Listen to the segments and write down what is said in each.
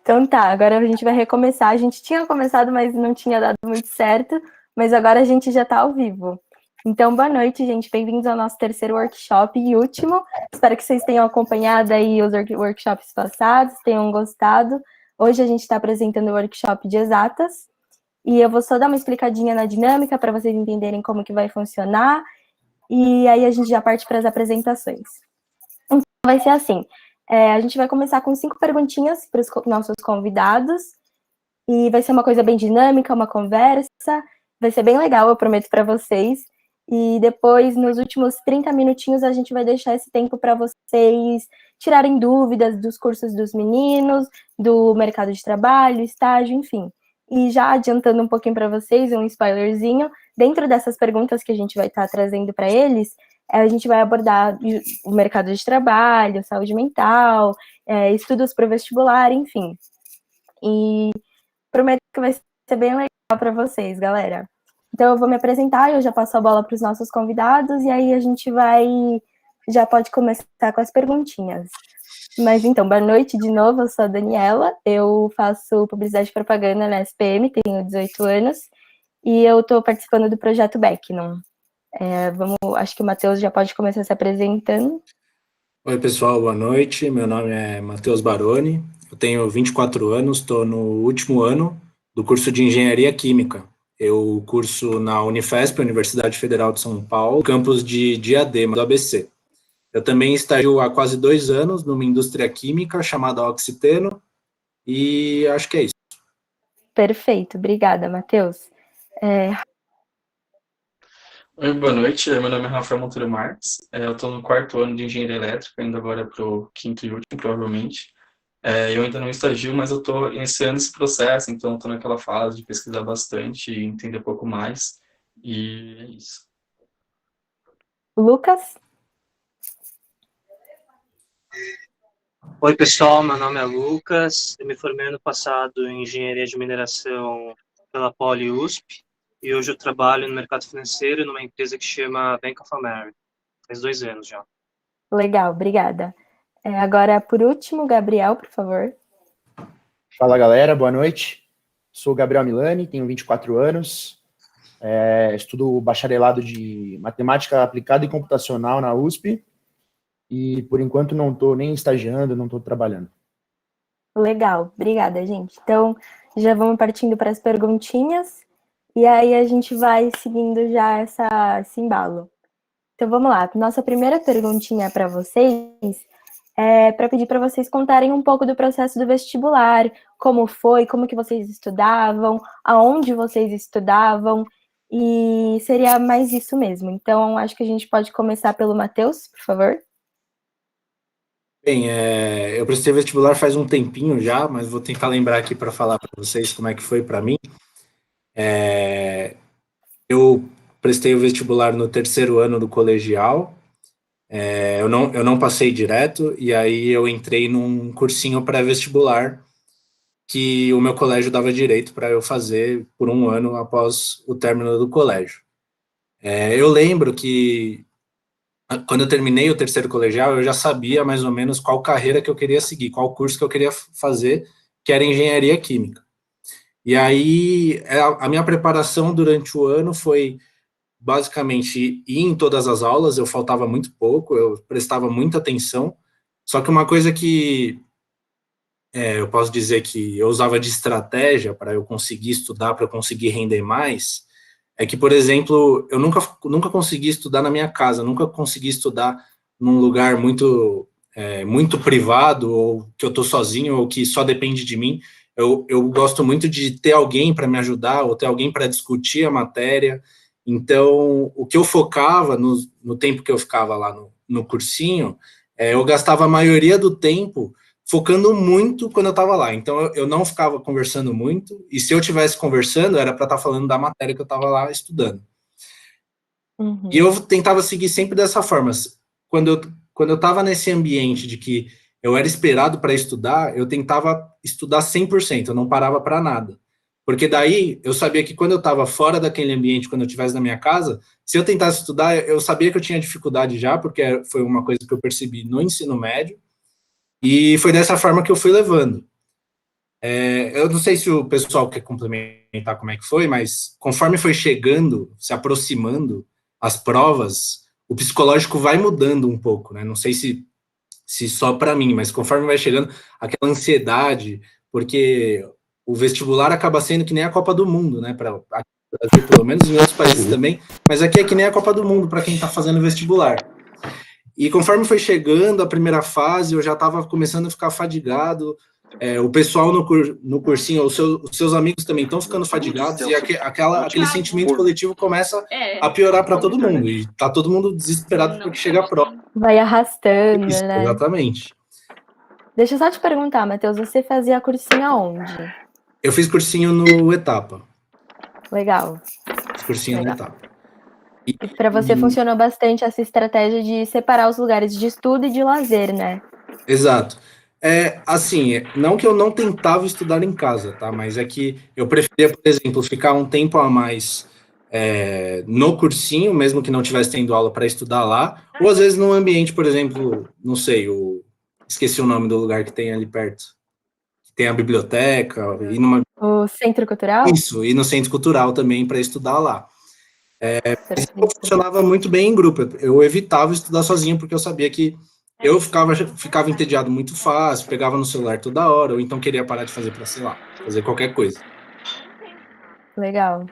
Então tá, agora a gente vai recomeçar. A gente tinha começado, mas não tinha dado muito certo, mas agora a gente já tá ao vivo. Então, boa noite, gente. Bem-vindos ao nosso terceiro workshop e último. Espero que vocês tenham acompanhado aí os workshops passados, tenham gostado. Hoje a gente está apresentando o workshop de exatas e eu vou só dar uma explicadinha na dinâmica para vocês entenderem como que vai funcionar e aí a gente já parte para as apresentações. Então, vai ser assim. A gente vai começar com 5 perguntinhas para os nossos convidados, e vai ser uma coisa bem dinâmica, uma conversa, vai ser bem legal, eu prometo para vocês, e depois, nos últimos 30 minutinhos, a gente vai deixar esse tempo para vocês tirarem dúvidas dos cursos dos meninos, do mercado de trabalho, estágio, enfim. E já adiantando um pouquinho para vocês, um spoilerzinho, dentro dessas perguntas que a gente vai estar trazendo para eles, a gente vai abordar o mercado de trabalho, saúde mental, estudos para o vestibular, enfim. E prometo que vai ser bem legal para vocês, galera. Então eu vou me apresentar, eu já passo a bola para os nossos convidados, e aí a gente já pode começar com as perguntinhas. Mas então, boa noite de novo, eu sou a Daniela, eu faço publicidade e propaganda na SPM, tenho 18 anos, e eu estou participando do projeto Becknon. Acho que o Matheus já pode começar se apresentando. Oi, pessoal, boa noite. Meu nome é Matheus Baroni, eu tenho 24 anos, estou no último ano do curso de Engenharia Química. Eu curso na Unifesp, Universidade Federal de São Paulo, campus de Diadema, do ABC. Eu também estagio há quase 2 anos numa indústria química chamada Oxiteno, e acho que é isso. Perfeito, obrigada, Matheus. Oi, boa noite. Meu nome é Rafael Monteiro Marques. Eu estou no 4º ano de Engenharia Elétrica, indo agora para o 5º e último, provavelmente. Eu ainda não estagio, mas eu estou iniciando esse processo, então estou naquela fase de pesquisar bastante e entender um pouco mais. E é isso. Lucas? Oi, pessoal, meu nome é Lucas, eu me formei ano passado em Engenharia de Mineração pela Poli USP e hoje eu trabalho no mercado financeiro numa empresa que chama Bank of America, faz 2 anos já. Legal, obrigada. Agora, por último, Gabriel, por favor. Fala, galera, boa noite. Sou Gabriel Milani, tenho 24 anos, estudo bacharelado de Matemática Aplicada e Computacional na USP, e por enquanto não estou nem estagiando, não estou trabalhando. Legal, obrigada, gente. Então, já vamos partindo para as perguntinhas, e aí a gente vai seguindo já esse embalo. Então, vamos lá. Nossa primeira perguntinha para vocês é para pedir para vocês contarem um pouco do processo do vestibular, como foi, como que vocês estudavam, aonde vocês estudavam, e seria mais isso mesmo. Então, acho que a gente pode começar pelo Matheus, por favor. Bem, eu prestei vestibular faz um tempinho já, mas vou tentar lembrar aqui para falar para vocês como é que foi para mim. Eu prestei o vestibular no 3º ano do colegial, eu não passei direto, e aí eu entrei num cursinho pré-vestibular que o meu colégio dava direito para eu fazer por 1 ano após o término do colégio. Eu lembro que quando eu terminei o 3º colegial, eu já sabia mais ou menos qual carreira que eu queria seguir, qual curso que eu queria fazer, que era engenharia química. E aí, a minha preparação durante o ano foi basicamente ir em todas as aulas, eu faltava muito pouco, eu prestava muita atenção, só que uma coisa que eu posso dizer que eu usava de estratégia para eu conseguir estudar, para eu conseguir render mais, é que, por exemplo, eu nunca consegui estudar na minha casa, nunca consegui estudar num lugar muito privado, ou que eu estou sozinho, ou que só depende de mim. Eu gosto muito de ter alguém para me ajudar, ou ter alguém para discutir a matéria. Então, o que eu focava no tempo que eu ficava lá no cursinho, eu gastava a maioria do tempo focando muito quando eu estava lá. Então, eu não ficava conversando muito, e se eu estivesse conversando, era para estar falando da matéria que eu estava lá estudando. Uhum. E eu tentava seguir sempre dessa forma. Quando eu estava nesse ambiente de que eu era esperado para estudar, eu tentava estudar 100%, eu não parava para nada. Porque daí, eu sabia que quando eu estava fora daquele ambiente, quando eu estivesse na minha casa, se eu tentasse estudar, eu sabia que eu tinha dificuldade já, porque foi uma coisa que eu percebi no ensino médio, e foi dessa forma que eu fui levando. Eu não sei se o pessoal quer complementar como é que foi, mas conforme foi chegando, se aproximando as provas, o psicológico vai mudando um pouco, né? Não sei se só para mim, mas conforme vai chegando, aquela ansiedade, porque o vestibular acaba sendo que nem a Copa do Mundo, né? Para Brasil, pelo menos em outros países também, mas aqui é que nem a Copa do Mundo para quem está fazendo vestibular. E conforme foi chegando a primeira fase, eu já estava começando a ficar fadigado. O pessoal no cursinho, os seus amigos também estão ficando fadigados, e aquele sentimento coletivo começa a piorar para todo mundo. E tá todo mundo desesperado porque chega a prova. Vai arrastando, Isso, né? exatamente. Deixa eu só te perguntar, Matheus, você fazia cursinho aonde? Eu fiz cursinho no Etapa. Legal. Cursinho no Etapa. E para você funcionou bastante essa estratégia de separar os lugares de estudo e de lazer, né? Exato. Assim, não que eu não tentava estudar em casa, tá? Mas é que eu preferia, por exemplo, ficar um tempo a mais no cursinho, mesmo que não estivesse tendo aula para estudar lá, ou às vezes num ambiente, por exemplo, não sei, esqueci o nome do lugar que tem ali perto, que tem a biblioteca, O Centro Cultural? Isso, e no Centro Cultural também para estudar lá. Funcionava muito bem em grupo, eu evitava estudar sozinho, porque eu sabia que eu ficava entediado muito fácil, pegava no celular toda hora, ou então queria parar de fazer para, sei lá, fazer qualquer coisa. Legal.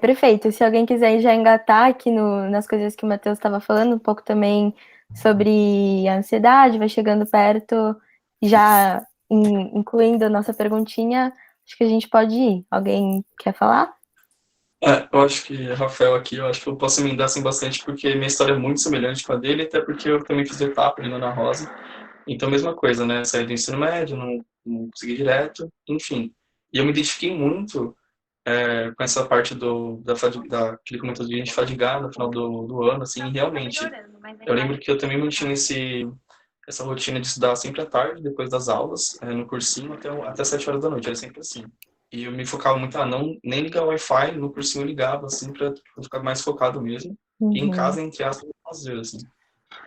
Perfeito. Se alguém quiser já engatar aqui nas coisas que o Matheus estava falando, um pouco também sobre a ansiedade, vai chegando perto, já incluindo a nossa perguntinha, acho que a gente pode ir. Alguém quer falar? Eu acho que, Rafael, aqui, eu acho que eu posso emendar assim bastante, porque minha história é muito semelhante com a dele, até porque eu também fiz etapa ali na Ana Rosa. Então, mesma coisa, né? Saí do ensino médio, não consegui direto, enfim. E eu me identifiquei muito com essa parte que ele comentou de gente fadigar no final do ano, assim, e realmente. Eu lembro que eu também mantinha essa rotina de estudar sempre à tarde, depois das aulas, no cursinho, até 7 horas da noite, era sempre assim. E eu me focava muito, nem ligar o Wi-Fi, no cursinho eu ligava, assim, pra ficar mais focado mesmo. E em casa, entre aspas, fazer, assim.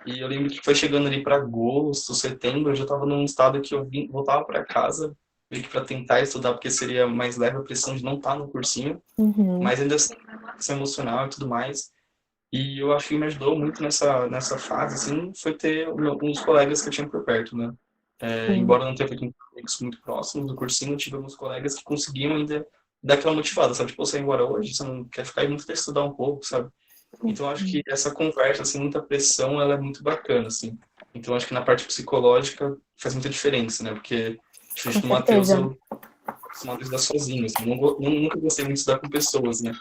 E eu lembro que foi chegando ali para agosto, setembro, eu já estava num estado que voltava para casa, meio que para tentar estudar, porque seria mais leve a pressão de não estar no cursinho, mas ainda assim, questão emocional e tudo mais. E eu acho que me ajudou muito nessa fase, assim, foi ter uns colegas que eu tinha por perto, né? Embora eu não tenha feito amigos muito próximos do cursinho, eu tive alguns colegas que conseguiam ainda dar aquela motivada, sabe? Tipo, você ir embora hoje, você não quer ficar aí muito para estudar um pouco, sabe? Então, eu acho que essa conversa, assim, muita pressão, ela é muito bacana, assim. Então, eu acho que na parte psicológica faz muita diferença, né? Porque, diferente do Matheus, eu acostumado a estudar sozinho, assim. Nunca gostei muito de estudar com pessoas, né?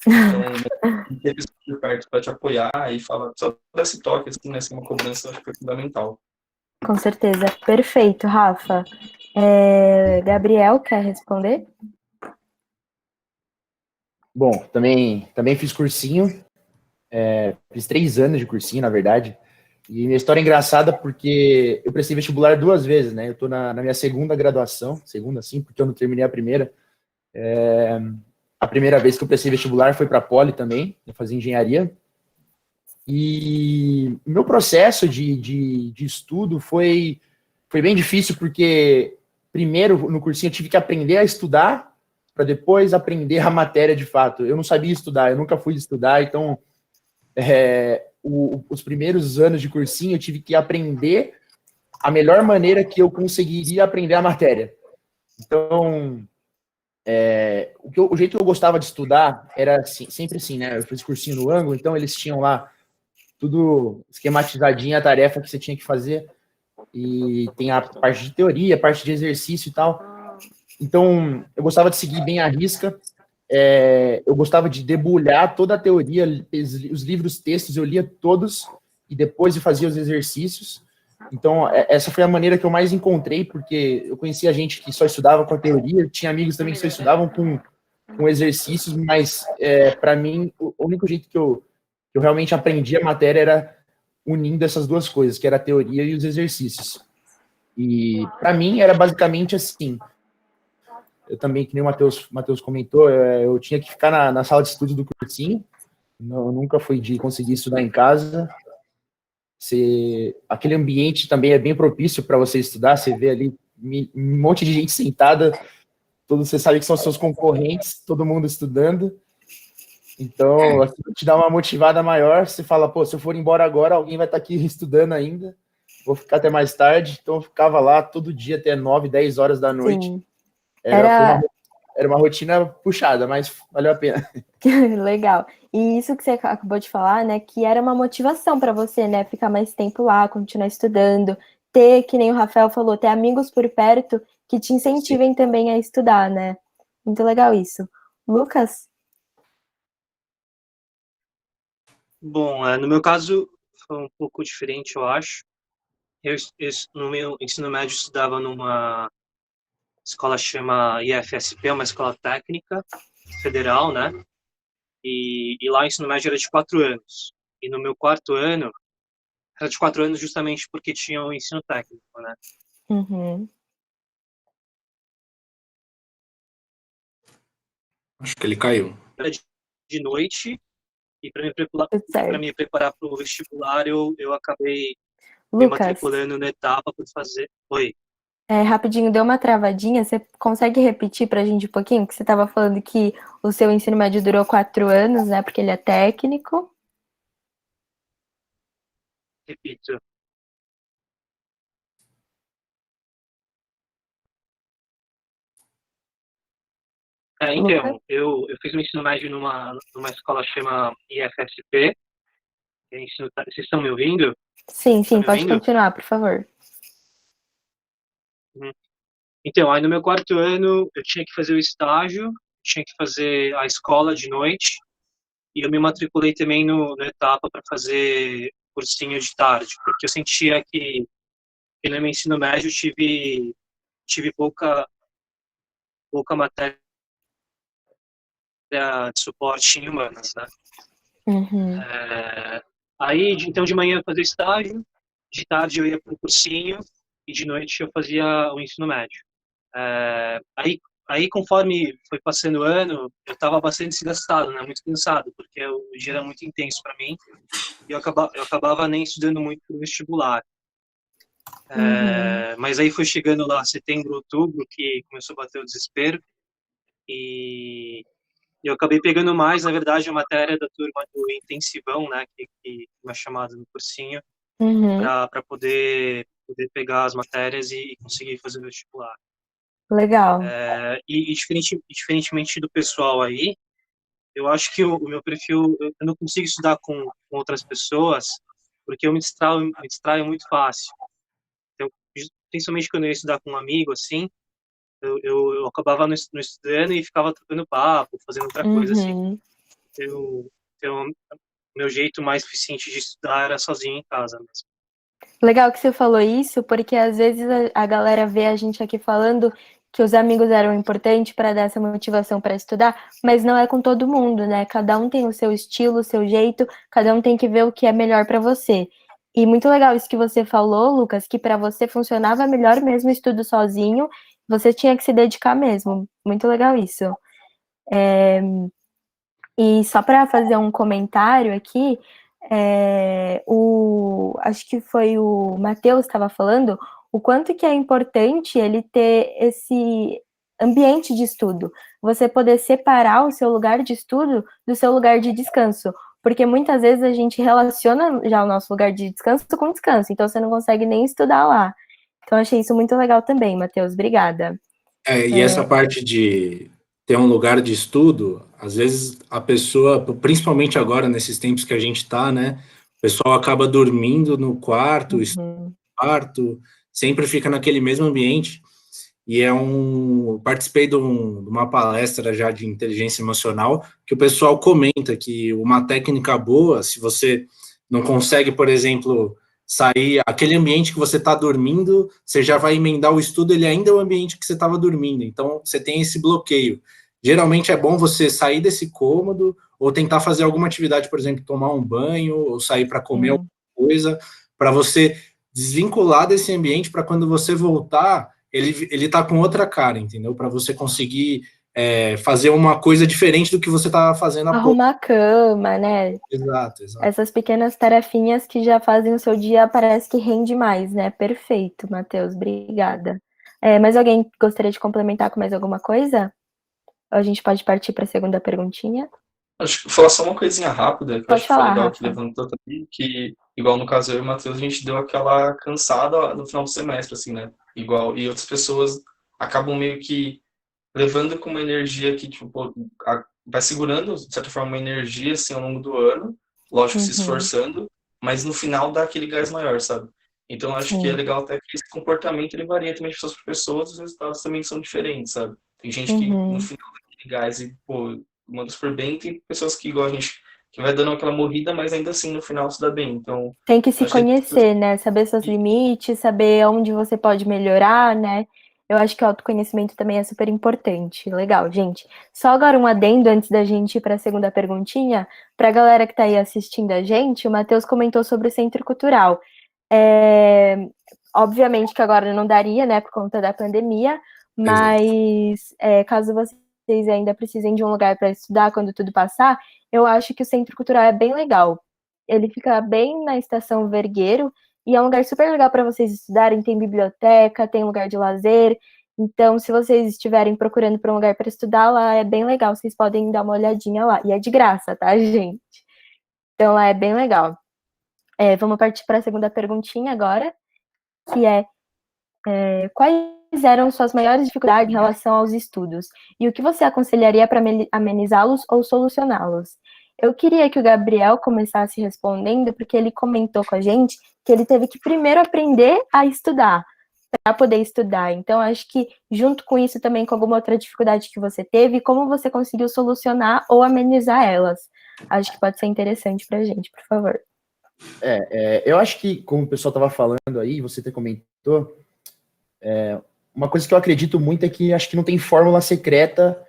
Então, ter pessoas de perto para te apoiar e falar, só dar esse toque, assim, né? Ser uma cobrança, eu acho que é fundamental. Com certeza. Perfeito, Rafa. Gabriel, quer responder? Bom, também fiz cursinho, fiz 3 anos de cursinho, na verdade, e minha história é engraçada porque eu prestei vestibular 2 vezes, né? Eu tô na minha segunda graduação, segunda sim, porque eu não terminei a primeira. A primeira vez que eu prestei vestibular foi para a Poli também, eu fazia engenharia. E o meu processo de estudo foi bem difícil, porque primeiro no cursinho eu tive que aprender a estudar para depois aprender a matéria de fato. Eu não sabia estudar, eu nunca fui estudar, então os primeiros anos de cursinho eu tive que aprender a melhor maneira que eu conseguiria aprender a matéria. Então, o jeito que eu gostava de estudar era assim, sempre assim, né? Eu fiz cursinho no ângulo, então eles tinham lá tudo esquematizadinho, a tarefa que você tinha que fazer, e tem a parte de teoria, a parte de exercício e tal. Então, eu gostava de seguir bem a risca, eu gostava de debulhar toda a teoria, os livros textos eu lia todos, e depois eu fazia os exercícios. Então, essa foi a maneira que eu mais encontrei, porque eu conhecia gente que só estudava com a teoria, tinha amigos também que só estudavam com exercícios, mas para mim, o único jeito que eu realmente aprendi a matéria era unindo essas duas coisas, que era a teoria e os exercícios. E para mim era basicamente assim. Eu também, que nem o Matheus comentou, eu tinha que ficar na sala de estudo do cursinho, eu nunca fui de conseguir estudar em casa. Aquele ambiente também é bem propício para você estudar, você vê ali um monte de gente sentada, todos você sabe que são seus concorrentes, todo mundo estudando. Então, assim, te dá uma motivada maior, você fala, pô, se eu for embora agora, alguém vai estar aqui estudando ainda, vou ficar até mais tarde. Então, eu ficava lá todo dia até 9, 10 horas da noite. Sim. Era uma rotina puxada, mas valeu a pena. Legal. E isso que você acabou de falar, né, que era uma motivação para você, né, ficar mais tempo lá, continuar estudando, ter, que nem o Rafael falou, ter amigos por perto que te incentivem também a estudar, né? Muito legal isso. Lucas? Bom, no meu caso foi um pouco diferente, eu acho. No meu ensino médio, estudava numa escola chama IFSP, uma escola técnica federal, né? E lá o ensino médio era de 4 anos. E no meu quarto ano, era de 4 anos justamente porque tinha o ensino técnico, né? Uhum. Acho que ele caiu. Era de noite, e para Tudo certo. me preparar para o vestibular, eu acabei me Lucas, matriculando na etapa para fazer. Oi. rapidinho, deu uma travadinha, você consegue repetir pra gente um pouquinho? Que você estava falando que o seu ensino médio durou 4 anos, né, porque ele é técnico. Repito. Lucas? Então, eu fiz o ensino médio numa escola chama IFSP. Vocês estão me ouvindo? Sim, Estão sim, me pode ouvindo? continuar, por favor. Então, aí no meu quarto ano, eu tinha que fazer o estágio, tinha que fazer a escola de noite, e eu me matriculei também no etapa para fazer cursinho de tarde, porque eu sentia que no meu ensino médio tive pouca matéria de suporte em humanas, né? Uhum. Aí, então, de manhã eu fazia estágio, de tarde eu ia para o cursinho, e de noite eu fazia o ensino médio. Aí, conforme foi passando o ano, eu estava bastante desgastado, né? Muito cansado, porque o dia era muito intenso para mim, e eu acabava nem estudando muito para o vestibular. Mas aí foi chegando lá setembro, outubro, que começou a bater o desespero, e eu acabei pegando mais, na verdade, a matéria da turma do intensivão, né, que é chamada no cursinho, Uhum. para poder pegar as matérias e conseguir fazer o vestibular. Legal. E diferentemente do pessoal aí, eu acho que o meu perfil, eu não consigo estudar com outras pessoas, porque eu me distraio muito fácil. Então, principalmente quando eu ia estudar com um amigo, assim, eu acabava não estudando e ficava trocando papo, fazendo outra coisa, assim. Uhum. Então, meu jeito mais eficiente de estudar era sozinho em casa mesmo. Legal que você falou isso, porque às vezes a galera vê a gente aqui falando que os amigos eram importantes para dar essa motivação para estudar, mas não é com todo mundo, né? Cada um tem o seu estilo, o seu jeito, cada um tem que ver o que é melhor para você. E muito legal isso que você falou, Lucas, que para você funcionava melhor mesmo o estudo sozinho, você tinha que se dedicar mesmo. Muito legal isso. E só para fazer um comentário aqui, acho que foi o Matheus que estava falando, o quanto que é importante ele ter esse ambiente de estudo, você poder separar o seu lugar de estudo do seu lugar de descanso, porque muitas vezes a gente relaciona já o nosso lugar de descanso com descanso, então você não consegue nem estudar lá. Então achei isso muito legal também, Matheus, obrigada. E essa parte de ter um lugar de estudo, às vezes a pessoa, principalmente agora nesses tempos que a gente está, né, o pessoal acaba dormindo no quarto, sempre fica naquele mesmo ambiente. E participei de uma palestra já de inteligência emocional, que o pessoal comenta que uma técnica boa, se você não consegue, por exemplo, sair, aquele ambiente que você está dormindo, você já vai emendar o estudo, ele ainda é o ambiente que você estava dormindo, então você tem esse bloqueio. Geralmente é bom você sair desse cômodo, ou tentar fazer alguma atividade, por exemplo, tomar um banho, ou sair para comer alguma coisa, para você desvincular desse ambiente, para quando você voltar, ele tá com outra cara, entendeu? Para você conseguir fazer uma coisa diferente do que você estava fazendo há pouco. Arrumar a cama, né? Exato. Essas pequenas tarefinhas que já fazem o seu dia, parece que rende mais, né? Perfeito, Matheus, obrigada. Mas alguém gostaria de complementar com mais alguma coisa? Ou a gente pode partir para a segunda perguntinha? Acho que vou falar só uma coisinha rápida, que eu Pode acho que foi falar, legal que Rafa. levantou também, que, igual no caso eu e o Matheus, a gente deu aquela cansada no final do semestre, assim, né? Igual, e outras pessoas acabam meio que levando com uma energia que, tipo, vai segurando, de certa forma, uma energia, assim, ao longo do ano, lógico, se Uhum, esforçando, mas no final dá aquele gás maior, sabe? Então, acho que é sim. legal até que esse comportamento, ele varia também de pessoas para pessoas, os resultados também são diferentes, sabe? Tem gente que, no Uhum. final daquele gás, e, pô, manda super bem, tem pessoas que, igual a gente, que vai dando aquela morrida, mas ainda assim, no final, se dá bem. Então, Tem que se acho que conhecer, né? Saber seus limites, saber onde você pode melhorar, né? Eu acho que o autoconhecimento também é super importante. Legal, gente. Só agora um adendo antes da gente ir para a segunda perguntinha. Para a galera que está aí assistindo a gente, o Matheus comentou sobre o Centro Cultural. Obviamente que agora não daria, né, por conta da pandemia, Exato. mas caso vocês ainda precisem de um lugar para estudar quando tudo passar, eu acho que o Centro Cultural é bem legal. Ele fica bem na Estação Vergueiro e é um lugar super legal para vocês estudarem. Tem biblioteca, tem lugar de lazer. Então, se vocês estiverem procurando por um lugar para estudar, lá é bem legal. Vocês podem dar uma olhadinha lá. E é de graça, tá, gente? Então, lá é bem legal. Vamos partir para a segunda perguntinha agora, que quais eram suas maiores dificuldades em relação aos estudos? E o que você aconselharia para amenizá-los ou solucioná-los? Eu queria que o Gabriel começasse respondendo, porque ele comentou com a gente que ele teve que primeiro aprender a estudar, para poder estudar. Então, acho que junto com isso também com alguma outra dificuldade que você teve, como você conseguiu solucionar ou amenizar elas? Acho que pode ser interessante para a gente, por favor. Eu acho que, como o pessoal estava falando aí, você até comentou, uma coisa que eu acredito muito é que acho que não tem fórmula secreta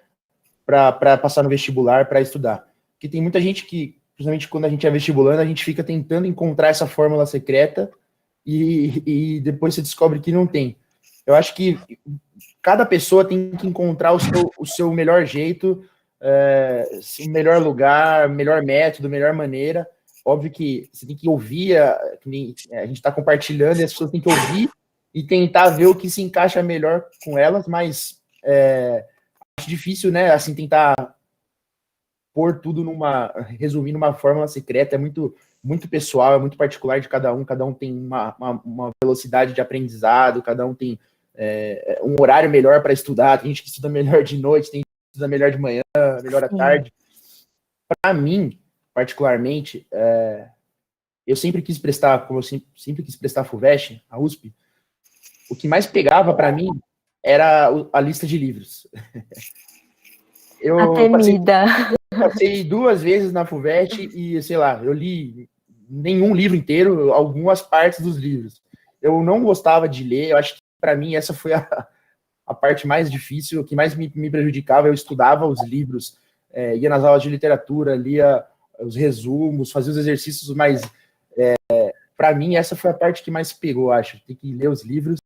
para passar no vestibular, para estudar. Porque tem muita gente que, principalmente quando a gente é vestibulando, a gente fica tentando encontrar essa fórmula secreta e depois você descobre que não tem. Eu acho que cada pessoa tem que encontrar o seu melhor jeito, o melhor lugar, melhor método, melhor maneira. Óbvio que você tem que ouvir, a gente está compartilhando e as pessoas têm que ouvir e tentar ver o que se encaixa melhor com elas, mas acho difícil, né, assim, tentar pôr tudo resumir numa fórmula secreta, é muito pessoal, é muito particular de cada um tem uma velocidade de aprendizado, cada um tem um horário melhor para estudar, tem gente que estuda melhor de noite, tem gente que estuda melhor de manhã, melhor à tarde. Para mim, particularmente, eu sempre quis prestar, como eu sempre quis prestar a FUVEST, a USP, o que mais pegava para mim era a lista de livros. A Eu temida. passei 2 vezes na FUVEST e, sei lá, eu li nenhum livro inteiro, algumas partes dos livros. Eu não gostava de ler, eu acho que para mim essa foi a parte mais difícil, o que mais me prejudicava. Eu estudava os livros, ia nas aulas de literatura, lia os resumos, fazia os exercícios, mas para mim essa foi a parte que mais pegou, acho. Ter que ler os livros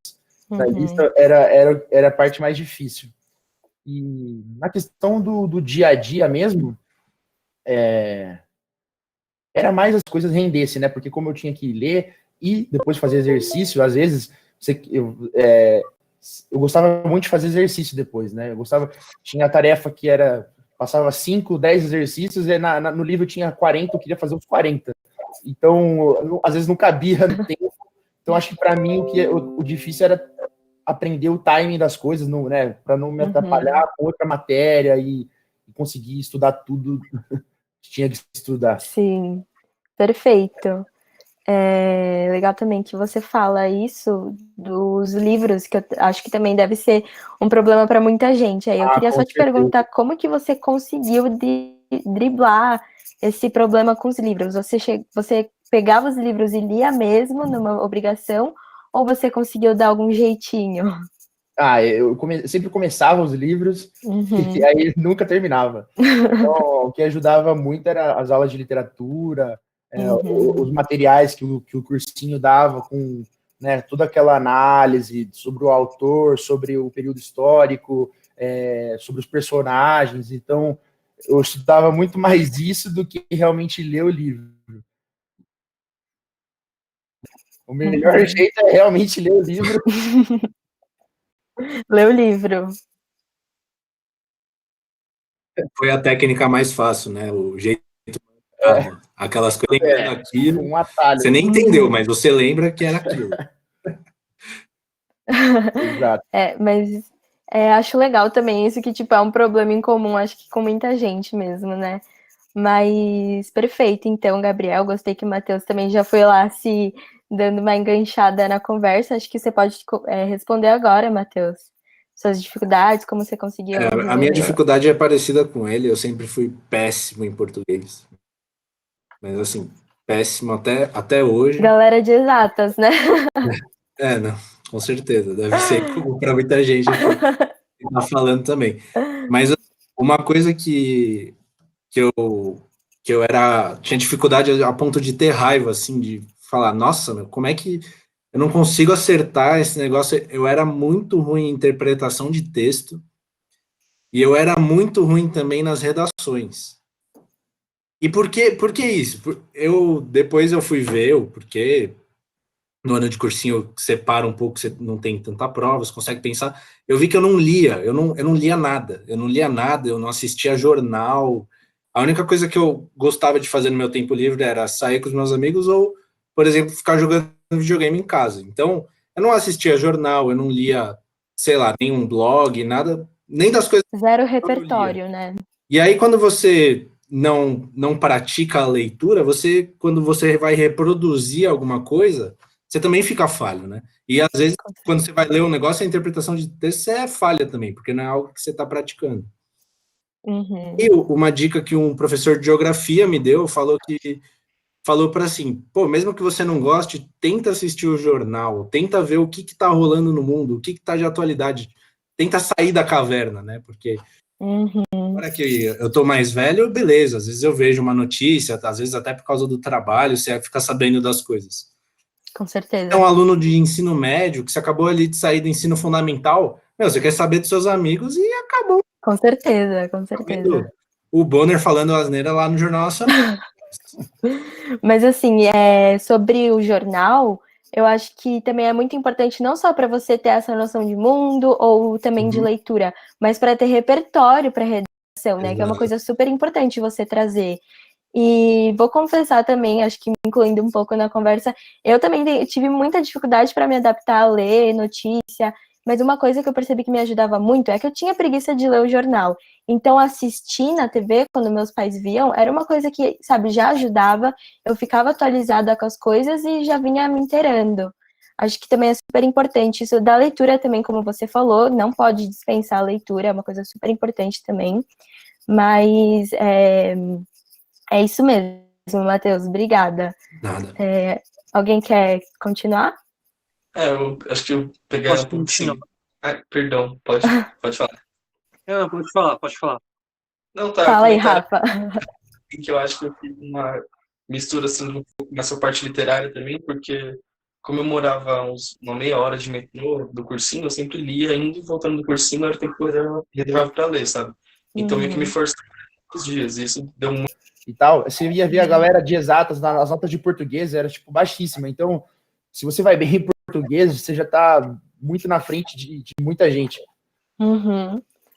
da lista era a parte mais difícil. E na questão do dia a dia mesmo, era mais as coisas rendessem, né? Porque como eu tinha que ler e depois fazer exercício, às vezes eu gostava muito de fazer exercício depois, né? Tinha a tarefa que passava 5, 10 exercícios e no livro tinha 40, eu queria fazer os 40. Então, às vezes não cabia no tempo. Então, acho que para mim o difícil era aprender o timing das coisas, né? Para não me atrapalhar com outra matéria e conseguir estudar tudo que tinha que estudar. Sim, perfeito. Legal também que você fala isso dos livros, que eu acho que também deve ser um problema para muita gente. Aí eu queria Com só te certeza. perguntar como que você conseguiu driblar esse problema com os livros. Você pegava os livros e lia mesmo numa obrigação, ou você conseguiu dar algum jeitinho? Eu sempre começava os livros e aí nunca terminava. Então, o que ajudava muito era as aulas de literatura, os materiais que o cursinho dava com, né, toda aquela análise sobre o autor, sobre o período histórico, sobre os personagens. Então, eu estudava muito mais isso do que realmente ler o livro. O melhor jeito é realmente ler o livro. Lê o livro. Foi a técnica mais fácil, né? O jeito É, aquelas coisas, lembrando aquilo. um atalho. Você nem entendeu, mas você lembra que era aquilo. Exato. Mas acho legal também isso que, tipo, é um problema em comum, acho que com muita gente mesmo, né? Mas perfeito, então, Gabriel. Gostei que o Matheus também já foi lá se dando uma enganchada na conversa. Acho que você pode responder agora, Matheus. Suas dificuldades, como você conseguiu A minha resolver. dificuldade é parecida com ele, eu sempre fui péssimo em português. Mas assim, péssimo até hoje. Galera de exatas, né? Não, com certeza. Deve ser como para muita gente aqui que tá falando também. Mas uma coisa que eu tinha dificuldade a ponto de ter raiva, assim, de falar, nossa, meu, como é que eu não consigo acertar esse negócio? Eu era muito ruim em interpretação de texto e eu era muito ruim também nas redações. E por que isso? Depois eu fui ver o porquê. No ano de cursinho separa um pouco, você não tem tanta prova, você consegue pensar. Eu vi que eu não lia, eu não lia nada, eu não assistia jornal. A única coisa que eu gostava de fazer no meu tempo livre era sair com os meus amigos ou, por exemplo, ficar jogando videogame em casa. Então, eu não assistia jornal, eu não lia, sei lá, nenhum blog, nada, nem das coisas Zero que eu lia. repertório, né? E aí, quando você não pratica a leitura, quando você vai reproduzir alguma coisa, você também fica falho, né? E às vezes, quando você vai ler um negócio, a interpretação de texto é falha também, porque não é algo que você está praticando. Uhum. E uma dica que um professor de geografia me deu, falou para assim, pô, mesmo que você não goste, tenta assistir o jornal, tenta ver o que está rolando no mundo, o que está de atualidade, tenta sair da caverna, né? Porque agora que eu tô mais velho, beleza, às vezes eu vejo uma notícia, às vezes até por causa do trabalho, você fica sabendo das coisas. Com É certeza. um aluno de ensino médio, que você acabou ali de sair do ensino fundamental, você quer saber dos seus amigos e acabou Com certeza, com certeza. vendo o Bonner falando asneira lá no Jornal Nacional. Mas assim, sobre o jornal, eu acho que também é muito importante não só para você ter essa noção de mundo ou também de leitura, mas para ter repertório para redação, né? Que é uma coisa super importante você trazer. E vou confessar também, acho que me incluindo um pouco na conversa, eu também tive muita dificuldade para me adaptar a ler notícia, mas uma coisa que eu percebi que me ajudava muito é que eu tinha preguiça de ler o jornal. Então, assistir na TV, quando meus pais viam, era uma coisa que, sabe, já ajudava, eu ficava atualizada com as coisas e já vinha me inteirando. Acho que também é super importante isso da leitura também, como você falou, não pode dispensar a leitura, é uma coisa super importante também. Mas é isso mesmo, Matheus. Obrigada. Nada. Alguém quer continuar? Eu acho que eu peguei Posso um pouco assim. continuar? Perdão, pode falar. Não, pode falar. Não, tá, Fala aí, comentário Rafa. que eu acho que eu fiz uma mistura assim um pouco nessa parte literária também, porque como eu morava uma meia hora de metrô do cursinho, eu sempre lia, indo e voltando do cursinho, era o tempo que eu reservava para ler, sabe? Então meio que me forçava os dias, e isso deu muito. E tal, você ia ver a galera de exatas, as notas de português era, tipo, baixíssima. Então, se você vai bem em português, você já tá muito na frente de muita gente.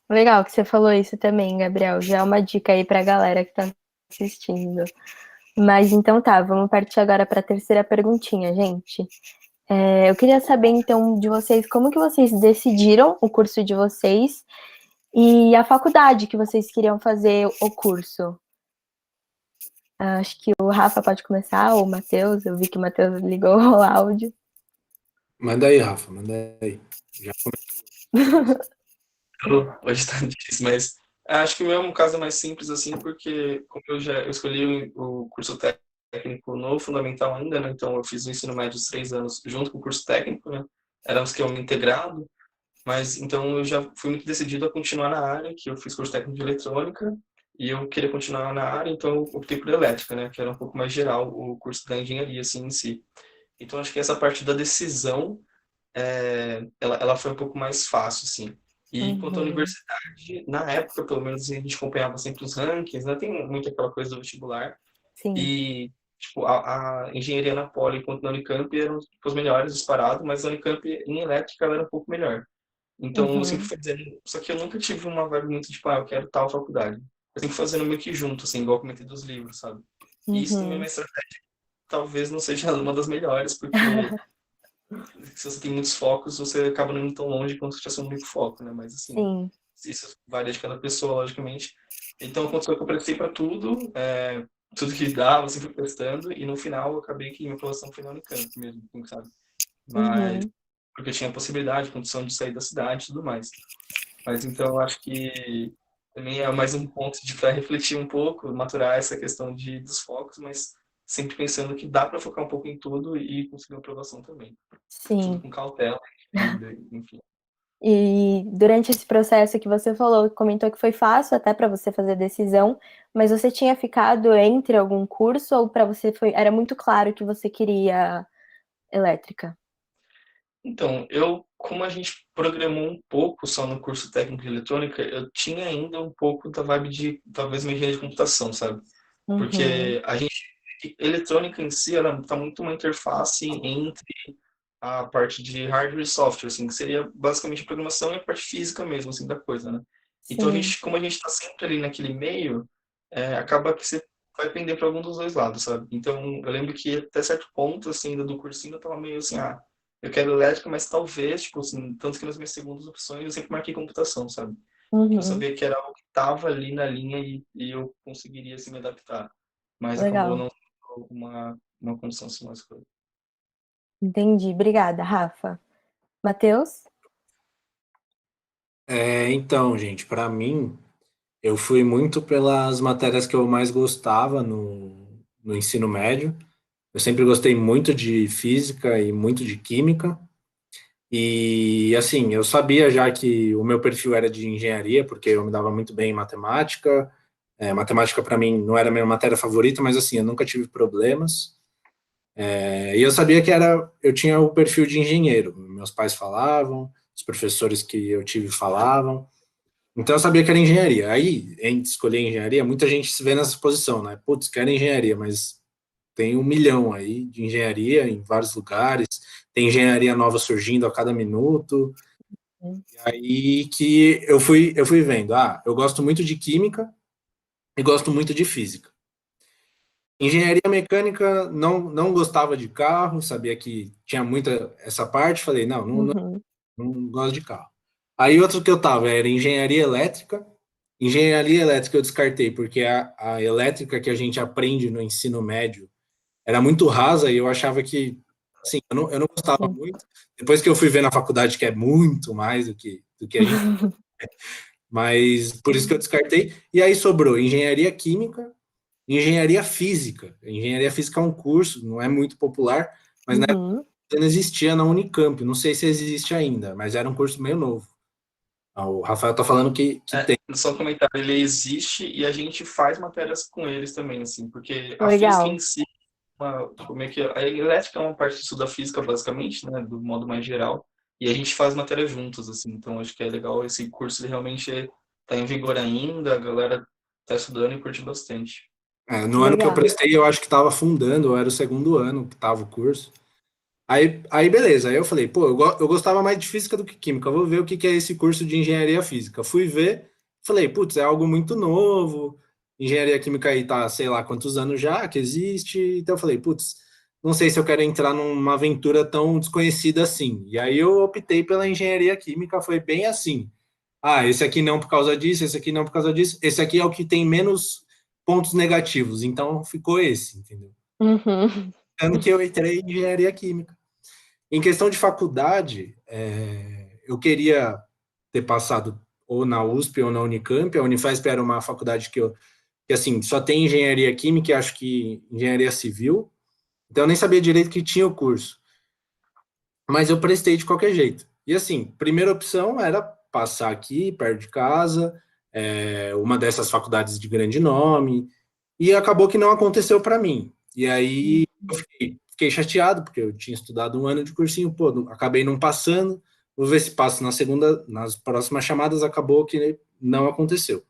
Legal que você falou isso também, Gabriel. Já é uma dica aí pra galera que tá assistindo. Mas então tá, vamos partir agora para a terceira perguntinha, gente. Eu queria saber então de vocês como que vocês decidiram o curso de vocês e a faculdade que vocês queriam fazer o curso. Acho que o Rafa pode começar, ou o Matheus. Eu vi que o Matheus ligou o áudio. Manda aí, Rafa, manda aí. Já Hoje tá difícil, mas acho que o meu é um caso mais simples, assim, porque como eu escolhi o curso técnico no fundamental ainda, né? Então eu fiz o ensino médio os 3 anos junto com o curso técnico, né? Era uns que eu me integrado, mas então eu já fui muito decidido a continuar na área, que eu fiz curso técnico de eletrônica, e eu queria continuar na área, então eu optei por elétrica, né? Que era um pouco mais geral o curso da engenharia, assim, em si. Então acho que essa parte da decisão, ela foi um pouco mais fácil, assim. E quanto à universidade, na época, pelo menos, a gente acompanhava sempre os rankings, né? Tem muito aquela coisa do vestibular. Sim. E, tipo, a engenharia na Poli, enquanto na Unicamp, eram tipo, os melhores disparados, mas a Unicamp, em elétrica, ela era um pouco melhor. Então, eu sempre Uhum. fui fazendo, só que eu nunca tive uma vibe muito tipo, eu quero tal faculdade. Eu sempre fazendo meio que junto, assim, igual eu comentei dos livros, sabe? E isso também é uma Uhum. estratégia, talvez não seja uma das melhores, porque se você tem muitos focos, você acaba não indo tão longe quanto se tivesse um único foco, né? Mas, assim, Sim. isso varia de cada pessoa, logicamente. Então, aconteceu que eu prestei para tudo, tudo que dava, assim, fui prestando, e no final eu acabei que minha aprovação foi na Unicamp mesmo, assim, sabe? Mas, Uhum. porque eu tinha a possibilidade, condição de sair da cidade e tudo mais. Mas então eu acho que também é mais um ponto de para refletir um pouco, maturar essa questão dos focos, mas sempre pensando que dá para focar um pouco em tudo e conseguir uma aprovação também. Tudo Sim. com cautela, ainda, enfim. E durante esse processo que você falou, comentou que foi fácil até para você fazer a decisão, mas você tinha ficado entre algum curso ou para você era muito claro que você queria elétrica? Então, como a gente programou um pouco só no curso técnico de eletrônica, eu tinha ainda um pouco da vibe de talvez uma engenharia de computação, sabe? Uhum. Porque eletrônica em si, ela está muito uma interface entre a parte de hardware e software, assim, que seria basicamente a programação e a parte física mesmo, assim, da coisa, né? Então, Sim. como a gente está sempre ali naquele meio, acaba que você vai pender para algum dos dois lados, sabe? Então, eu lembro que até certo ponto, assim, ainda do cursinho, eu tava meio assim, eu quero elétrica, mas talvez, tipo assim, tanto que nas minhas segundas opções eu sempre marquei computação, sabe? Que eu Uhum. sabia que era algo que tava ali na linha e eu conseguiria, assim, me adaptar. Mas acabou Legal. não sendo uma condição assim, mais coisa. Entendi. Obrigada, Rafa. Matheus? Então, gente, para mim, eu fui muito pelas matérias que eu mais gostava no ensino médio. Eu sempre gostei muito de física e muito de química. E, assim, eu sabia já que o meu perfil era de engenharia, porque eu me dava muito bem em matemática. Matemática, para mim, não era a minha matéria favorita, mas, assim, eu nunca tive problemas. E eu sabia que eu tinha o perfil de engenheiro. Meus pais falavam, os professores que eu tive falavam. Então eu sabia que era engenharia. Aí, em escolher engenharia, muita gente se vê nessa posição, né? Putz, quero engenharia, mas tem 1 milhão aí de engenharia em vários lugares, tem engenharia nova surgindo a cada minuto. Aí que eu fui vendo, eu gosto muito de química e gosto muito de física. Engenharia mecânica, não gostava de carro, sabia que tinha muita essa parte, falei, Uhum. não gosto de carro. Aí outro que eu tava era engenharia elétrica. Engenharia elétrica eu descartei, porque a elétrica que a gente aprende no ensino médio era muito rasa e eu achava que, assim, eu não gostava Sim. muito. Depois que eu fui ver na faculdade que é muito mais do que a gente, mas por isso que eu descartei. E aí sobrou engenharia química, engenharia física. Engenharia física é um curso, não é muito popular, mas na Uhum. época não existia na Unicamp. Não sei se existe ainda, mas era um curso meio novo. O Rafael tá falando que tem. Só um comentário, ele existe e a gente faz matérias com eles também, assim, porque a física em Legal. si, como é que a elétrica é uma parte da física, basicamente, né, do modo mais geral, e a gente faz matéria juntos, assim, então acho que é legal esse curso, ele realmente está em vigor ainda, a galera está estudando e curte bastante. No ano que eu Legal. prestei, eu acho que estava fundando, ou era o segundo ano que estava o curso. Aí beleza, aí eu falei, pô, eu gostava mais de física do que química, eu vou ver o que é esse curso de engenharia física. Fui ver, falei, putz, é algo muito novo, engenharia química aí tá, sei lá quantos anos já que existe, então eu falei, putz, não sei se eu quero entrar numa aventura tão desconhecida assim. E aí eu optei pela engenharia química, foi bem assim. Esse aqui não por causa disso, esse aqui não por causa disso, esse aqui é o que tem menos pontos negativos, então ficou esse, entendeu? Uhum. Tanto que eu entrei em engenharia química. Em questão de faculdade, eu queria ter passado ou na USP ou na Unicamp. A Unifesp era uma faculdade que assim, só tem engenharia química e acho que engenharia civil. Então eu nem sabia direito que tinha o curso. Mas eu prestei de qualquer jeito. E assim, primeira opção era passar aqui, perto de casa, uma dessas faculdades de grande nome, e acabou que não aconteceu para mim. E aí eu fiquei chateado, porque eu tinha estudado 1 ano de cursinho, pô, acabei não passando, vou ver se passo nas próximas chamadas, acabou que não aconteceu.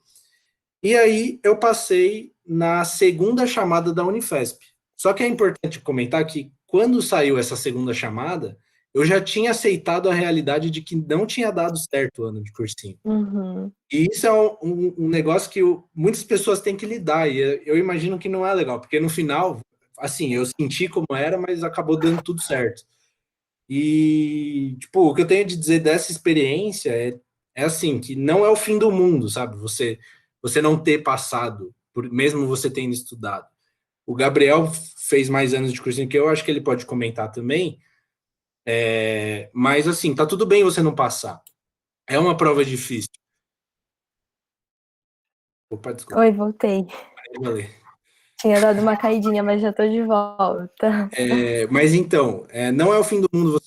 E aí eu passei na segunda chamada da Unifesp. Só que é importante comentar que quando saiu essa segunda chamada, eu já tinha aceitado a realidade de que não tinha dado certo o ano de cursinho. Uhum. E isso é um negócio que muitas pessoas têm que lidar, e eu imagino que não é legal, porque no final, assim, eu senti como era, mas acabou dando tudo certo. E, tipo, o que eu tenho de dizer dessa experiência é assim, que não é o fim do mundo, sabe? Você não ter passado, mesmo você tendo estudado. O Gabriel fez mais anos de cursinho que eu, acho que ele pode comentar também. Mas, assim, tá tudo bem você não passar. É uma prova difícil. Opa, desculpa. Oi, voltei. Valeu. Tinha dado uma caidinha, mas já tô de volta. Mas então, não é o fim do mundo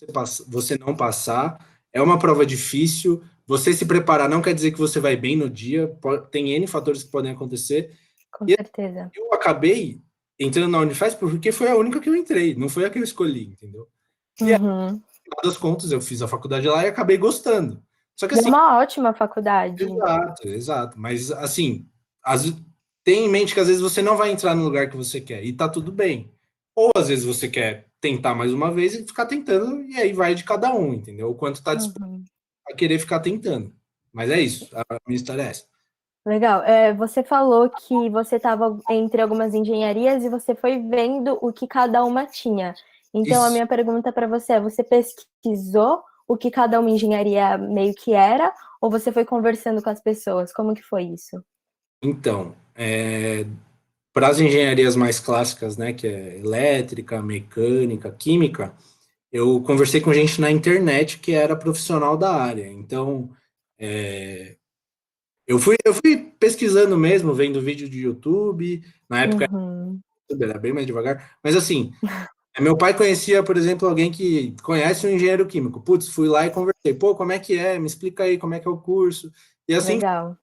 você não passar, é uma prova difícil. Você se preparar não quer dizer que você vai bem no dia, tem N fatores que podem acontecer. Com E certeza. eu acabei entrando na Unifesp porque foi a única que eu entrei, não foi a que eu escolhi, entendeu? E aí, Uhum. no final das contas, eu fiz a faculdade lá e acabei gostando. Só que É assim, uma ótima faculdade. exato, exato. Mas assim, tem em mente que às vezes você não vai entrar no lugar que você quer, e tá tudo bem. Ou às vezes você quer tentar mais uma vez e ficar tentando, e aí vai de cada um, entendeu? O quanto tá disposto Uhum. a querer ficar tentando. Mas é isso, a minha história é essa. Legal. Você falou que você estava entre algumas engenharias e você foi vendo o que cada uma tinha. Então, a Isso. minha pergunta para você é: você pesquisou o que cada uma engenharia meio que era, ou você foi conversando com as pessoas? Como que foi isso? Então, para as engenharias mais clássicas, né, que é elétrica, mecânica, química, eu conversei com gente na internet que era profissional da área. Então, eu fui pesquisando mesmo, vendo vídeo de YouTube. Na época, Uhum. o YouTube era bem mais devagar. Mas assim, meu pai conhecia, por exemplo, alguém que conhece um engenheiro químico. Putz, fui lá e conversei. Pô, como é que é? Me explica aí como é que é o curso. E assim, Legal.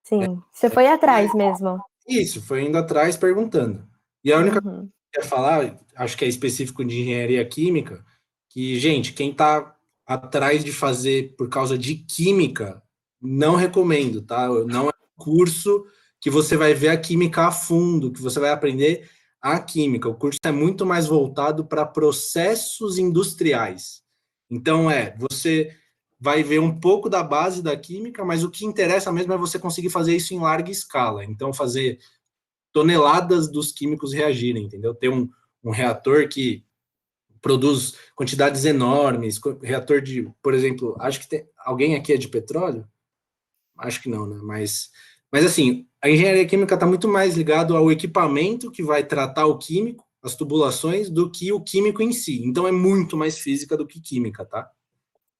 Sim. Você foi atrás mesmo. isso, foi indo atrás perguntando. E a única coisa Uhum. que eu ia falar, acho que é específico de engenharia química, que, gente, quem está atrás de fazer por causa de química, não recomendo, tá? Não é um curso que você vai ver a química a fundo, que você vai aprender a química. O curso é muito mais voltado para processos industriais. Então, você vai ver um pouco da base da química, mas o que interessa mesmo é você conseguir fazer isso em larga escala. Então, fazer toneladas dos químicos reagirem, entendeu? Ter um reator que produz quantidades enormes, reator de, por exemplo, acho que tem, alguém aqui é de petróleo? Acho que não, né? Mas assim, a engenharia química está muito mais ligado ao equipamento que vai tratar o químico, as tubulações, do que o químico em si. Então é muito mais física do que química, tá?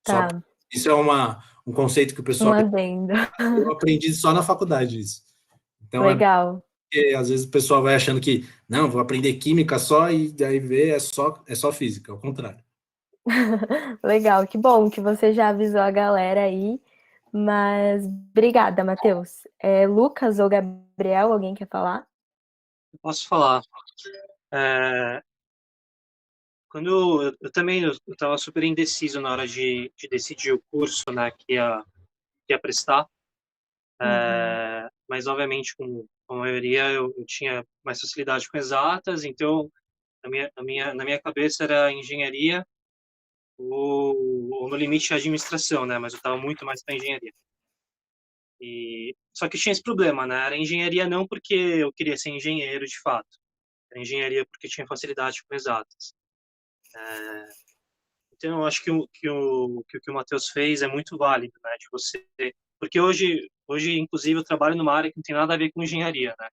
Só Tá. isso é um conceito que o Um pessoal adendo. eu aprendi só na faculdade isso. Então Legal. porque às vezes o pessoal vai achando que não, vou aprender química só e aí vê é só física, ao contrário. Legal, que bom que você já avisou a galera aí. Mas obrigada, Matheus. Lucas ou Gabriel, alguém quer falar? Eu posso falar. É, quando eu também eu estava super indeciso na hora de decidir o curso, né, que ia prestar. Uhum. Mas obviamente com a maioria eu tinha mais facilidade com exatas, então na minha cabeça era engenharia ou no limite a administração, né? Mas eu estava muito mais para engenharia. E só que tinha esse problema, né? Era engenharia não porque eu queria ser engenheiro de fato, era engenharia porque tinha facilidade com exatas. Então eu acho que o Matheus fez é muito válido, né? De você, porque hoje inclusive eu trabalho numa área que não tem nada a ver com engenharia, né?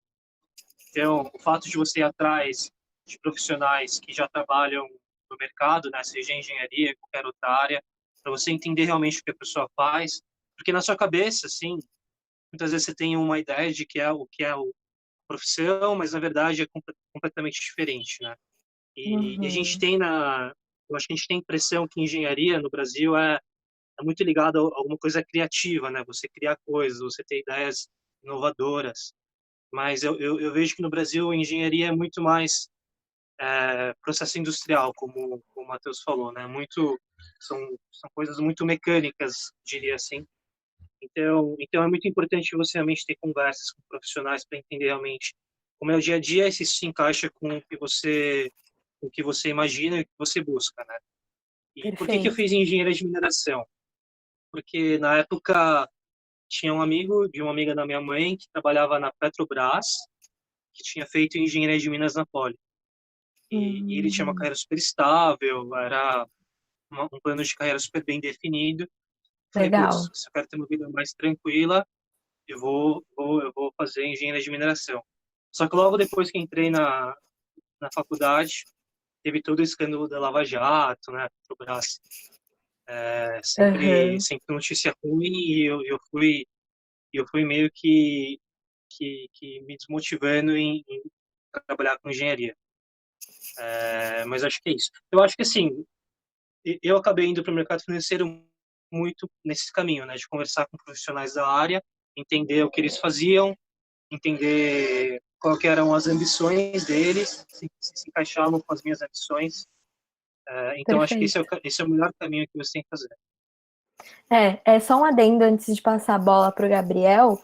Então, o fato de você ir atrás de profissionais que já trabalham no mercado, né, seja em engenharia, qualquer outra área, para você entender realmente o que a pessoa faz, porque na sua cabeça, assim, muitas vezes você tem uma ideia de que é a profissão, mas na verdade é completamente diferente, né? E a gente Uhum. tem eu acho que a gente tem a impressão que engenharia no Brasil é muito ligada a alguma coisa criativa, né? Você criar coisas, você ter ideias inovadoras. Mas eu vejo que no Brasil a engenharia é muito mais processo industrial, como o Matheus falou, né? São coisas muito mecânicas, diria assim. Então é muito importante você realmente ter conversas com profissionais para entender realmente como é o dia a dia e se isso se encaixa com o que você imagina e o que você busca, né? E por que eu Perfeito. fiz engenharia de mineração? Porque na época tinha um amigo de uma amiga da minha mãe que trabalhava na Petrobras, que tinha feito engenharia de minas na Poli. E ele tinha uma Hum, carreira super estável, era um plano de carreira super bem definido. Falei, putz, legal. se eu quero ter uma vida mais tranquila, eu vou fazer engenharia de mineração. Só que logo depois que entrei na faculdade, teve todo o escândalo da Lava Jato, né? Petrobras, Aham, sempre notícia ruim e eu fui meio que me desmotivando em trabalhar com engenharia. Mas acho que é isso. Eu acho que assim, eu acabei indo para o mercado financeiro muito nesse caminho, né? De conversar com profissionais da área, entender o que eles faziam, entender qual que eram as ambições deles, se encaixavam com as minhas ambições. Então, acho que perfeito. esse é o melhor caminho que você tem que fazer. É só um adendo antes de passar a bola para o Gabriel.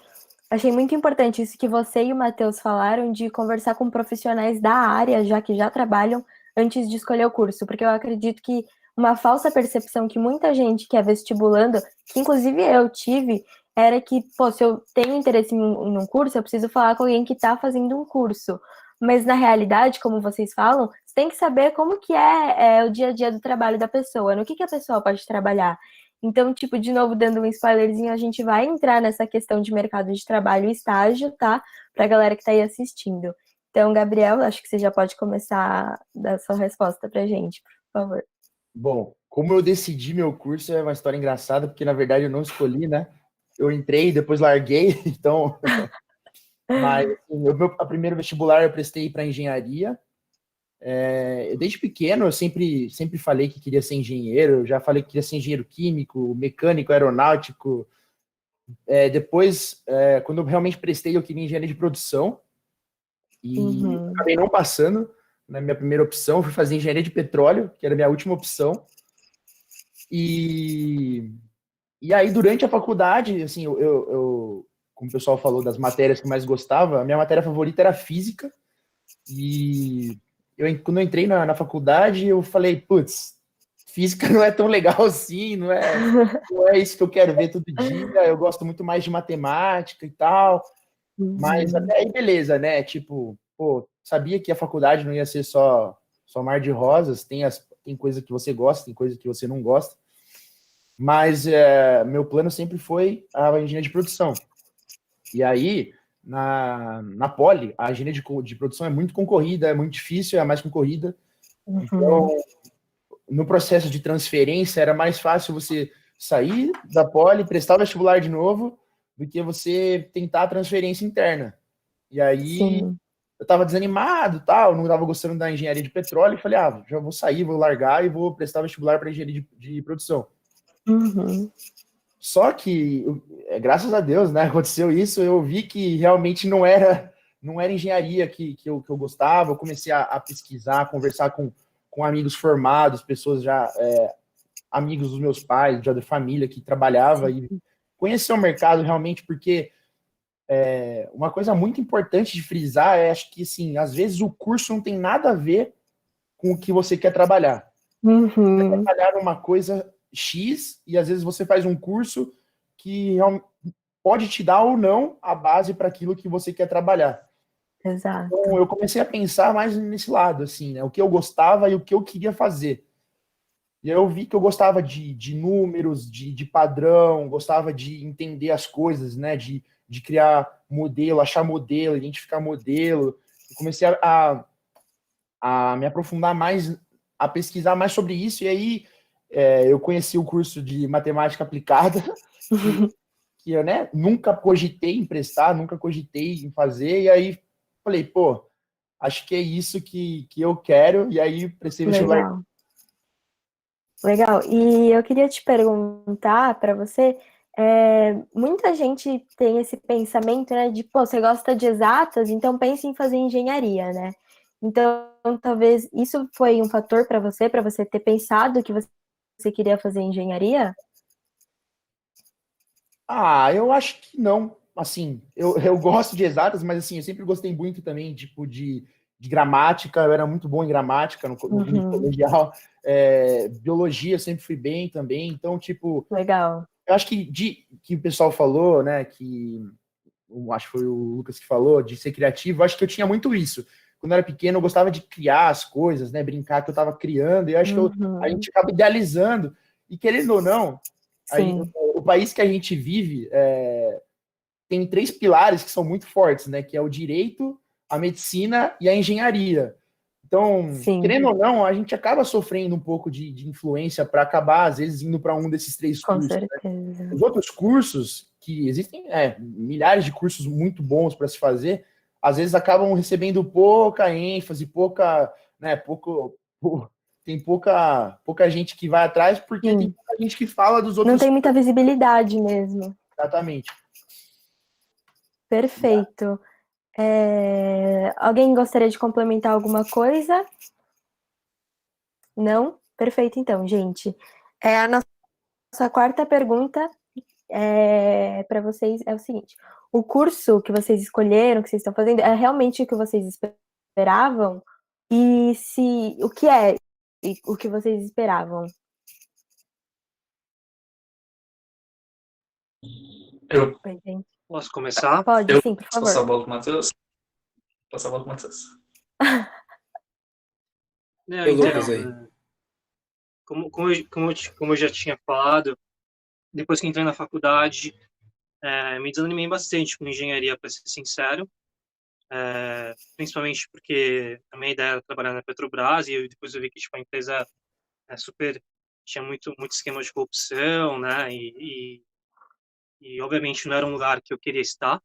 Achei muito importante isso que você e o Matheus falaram de conversar com profissionais da área, já que já trabalham, antes de escolher o curso, porque eu acredito que uma falsa percepção que muita gente que é vestibulando, que inclusive eu tive, era que, pô, se eu tenho interesse em um curso, eu preciso falar com alguém que está fazendo um curso. Mas na realidade, como vocês falam, você tem que saber como que é o dia a dia do trabalho da pessoa, no que a pessoa pode trabalhar. Então, tipo, de novo, dando um spoilerzinho, a gente vai entrar nessa questão de mercado de trabalho e estágio, tá? Pra galera que tá aí assistindo. Então, Gabriel, acho que você já pode começar a dar sua resposta pra gente, por favor. Bom, como eu decidi meu curso é uma história engraçada, porque na verdade eu não escolhi, né? Eu entrei, depois larguei, então. Mas assim, a primeiro vestibular eu prestei para engenharia. Desde pequeno eu sempre falei que queria ser engenheiro, eu já falei que queria ser engenheiro químico, mecânico, aeronáutico. Depois, quando eu realmente prestei, eu queria engenharia de produção e Uhum. acabei não passando na minha primeira opção, fui fazer engenharia de petróleo, que era a minha última opção. E, e aí, durante a faculdade, assim, como o pessoal falou das matérias que eu mais gostava, a minha matéria favorita era física. E quando eu entrei na faculdade, eu falei, putz, física não é tão legal assim, não é isso que eu quero ver todo dia, eu gosto muito mais de matemática e tal, mas Uhum. até aí beleza, né? Tipo, pô, sabia que a faculdade não ia ser só mar de rosas, tem coisa que você gosta, tem coisa que você não gosta, mas meu plano sempre foi a engenharia de produção. E aí, na Poli, a engenharia de produção é muito concorrida, é muito difícil, é a mais concorrida. Uhum. Então, no processo de transferência, era mais fácil você sair da Poli, prestar o vestibular de novo, do que você tentar a transferência interna. E aí, Sim. eu estava desanimado, tal, não estava gostando da engenharia de petróleo, e falei, já vou sair, vou largar e vou prestar vestibular para engenharia de produção. Uhum. Só que, graças a Deus, né, aconteceu isso, eu vi que realmente não era engenharia que eu gostava, eu comecei a pesquisar, a conversar com amigos formados, pessoas já, amigos dos meus pais, já da família que trabalhava, e conhecer o mercado realmente, porque uma coisa muito importante de frisar acho que, assim, às vezes o curso não tem nada a ver com o que você quer trabalhar. Uhum. Trabalhar numa coisa X, e às vezes você faz um curso que pode te dar ou não a base para aquilo que você quer trabalhar. Então, Exato. eu comecei a pensar mais nesse lado, assim, né? O que eu gostava e o que eu queria fazer. E eu vi que eu gostava de números, de padrão, gostava de entender as coisas, né? De criar modelo, achar modelo, identificar modelo. Eu comecei a me aprofundar mais, a pesquisar mais sobre isso, e aí eu conheci o curso de matemática aplicada, que eu, né, nunca cogitei em prestar, nunca cogitei em fazer, e aí falei, pô, acho que é isso que eu quero, e aí prestei vestibular. Legal. Legal. E eu queria te perguntar para você, muita gente tem esse pensamento, né, de, pô, você gosta de exatas, então pense em fazer engenharia, né? Então, talvez isso foi um fator para você ter pensado que você queria fazer engenharia? Eu acho que não. Assim, eu gosto de exatas, mas assim, eu sempre gostei muito também, tipo, de de gramática, eu era muito bom em gramática no colegial. Biologia sempre fui bem também. Então, tipo, Legal. eu acho que o pessoal falou, né, acho que foi o Lucas que falou, de ser criativo, acho que eu tinha muito isso. Quando eu era pequeno, eu gostava de criar as coisas, né, brincar que eu estava criando, e eu acho que a gente acaba idealizando, e querendo ou não, Sim. o país que a gente vive tem 3 pilares que são muito fortes, né, que é o direito, a medicina e a engenharia. Então, Sim. querendo ou não, a gente acaba sofrendo um pouco de influência para acabar, às vezes, indo para um desses 3 Com cursos. certeza. Né? Os outros cursos, que existem milhares de cursos muito bons para se fazer, às vezes acabam recebendo pouca ênfase, tem pouca gente que vai atrás, porque Sim. tem pouca gente que fala dos outros. Não tem muita visibilidade mesmo. Exatamente. Perfeito. Alguém gostaria de complementar alguma coisa? Não? Perfeito, então, gente. A nossa quarta pergunta para vocês é o seguinte: o curso que vocês escolheram, que vocês estão fazendo, é realmente o que vocês esperavam? E o que é o que vocês esperavam? Eu Oi, gente. Posso começar? Pode, sim, por posso passar a favor. bola com o Matheus? Passar a bola com o Matheus. Não, E o então, Lucas aí? como eu já tinha falado, depois que entrei na faculdade, me desanimei bastante com engenharia, para ser sincero, principalmente porque a minha ideia era trabalhar na Petrobras, e depois eu vi que tipo, a empresa tinha muito esquema de corrupção, né, e obviamente não era um lugar que eu queria estar.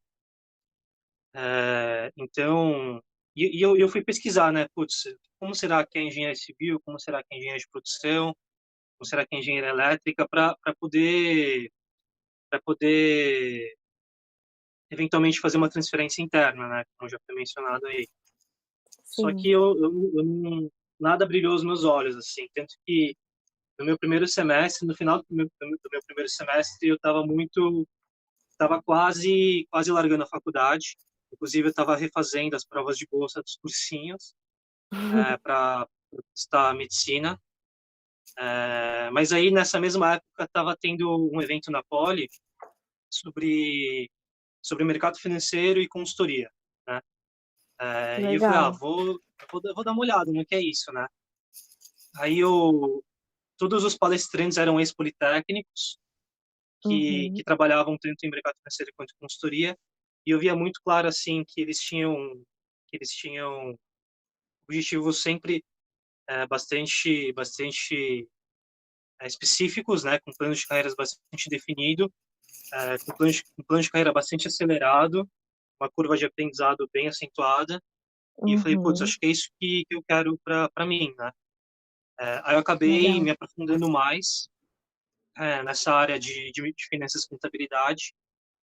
Então, eu fui pesquisar, né, putz, como será que é engenharia civil, como será que é engenharia de produção, como será que é engenharia elétrica, para poder eventualmente fazer uma transferência interna, né, como já foi mencionado aí. Só Sim. que eu não, nada brilhou os meus olhos, assim, tanto que no meu primeiro semestre, no final do meu primeiro semestre, eu estava quase largando a faculdade. Inclusive, eu estava refazendo as provas de bolsa dos cursinhos para prestar medicina. Mas aí, nessa mesma época, estava tendo um evento na Poli sobre mercado financeiro e consultoria, né? E eu falei, Legal. vou dar uma olhada no que é isso, né? Aí todos os palestrantes eram ex-politécnicos que trabalhavam tanto em mercado financeiro quanto em consultoria, e eu via muito claro assim que eles tinham objetivos sempre bastante específicos, né, com planos de carreiras bastante definido, com plano de carreira bastante acelerado, uma curva de aprendizado bem acentuada. E eu falei, putz, acho que é isso que eu quero para mim, né? Aí eu acabei Legal. me aprofundando mais nessa área de finanças e contabilidade,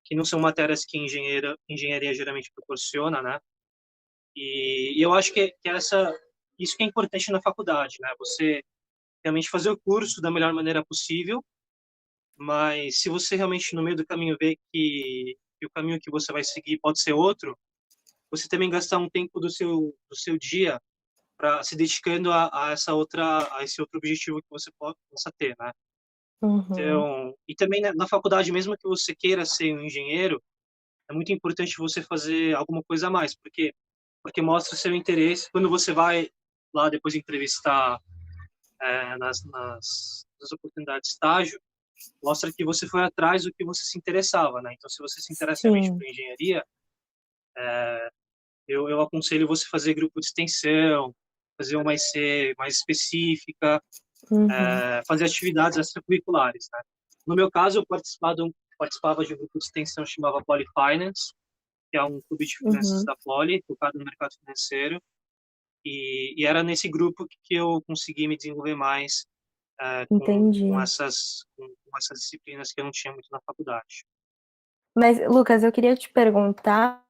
que não são matérias que engenharia geralmente proporciona, né? E eu acho que isso que é importante na faculdade, né? Você realmente fazer o curso da melhor maneira possível, mas se você realmente no meio do caminho vê que o caminho que você vai seguir pode ser outro, você também gastar um tempo do seu dia para se dedicando a esse outro objetivo que você possa ter, né? Então, e também na faculdade, mesmo que você queira ser um engenheiro, é muito importante você fazer alguma coisa a mais, porque mostra seu interesse. Quando você vai lá depois entrevistar nas oportunidades de estágio, mostra que você foi atrás do que você se interessava, né? Então, se você se interessa realmente Sim. por engenharia, eu aconselho você fazer grupo de extensão, fazer uma IC mais específica, fazer atividades extracurriculares, né? No meu caso, eu participava de um grupo de extensão que chamava Poly Finance, que é um clube de finanças da Poli, focado no mercado financeiro, e era nesse grupo que eu consegui me desenvolver mais com, Entendi. com essas disciplinas que eu não tinha muito na faculdade. Mas, Lucas, eu queria te perguntar,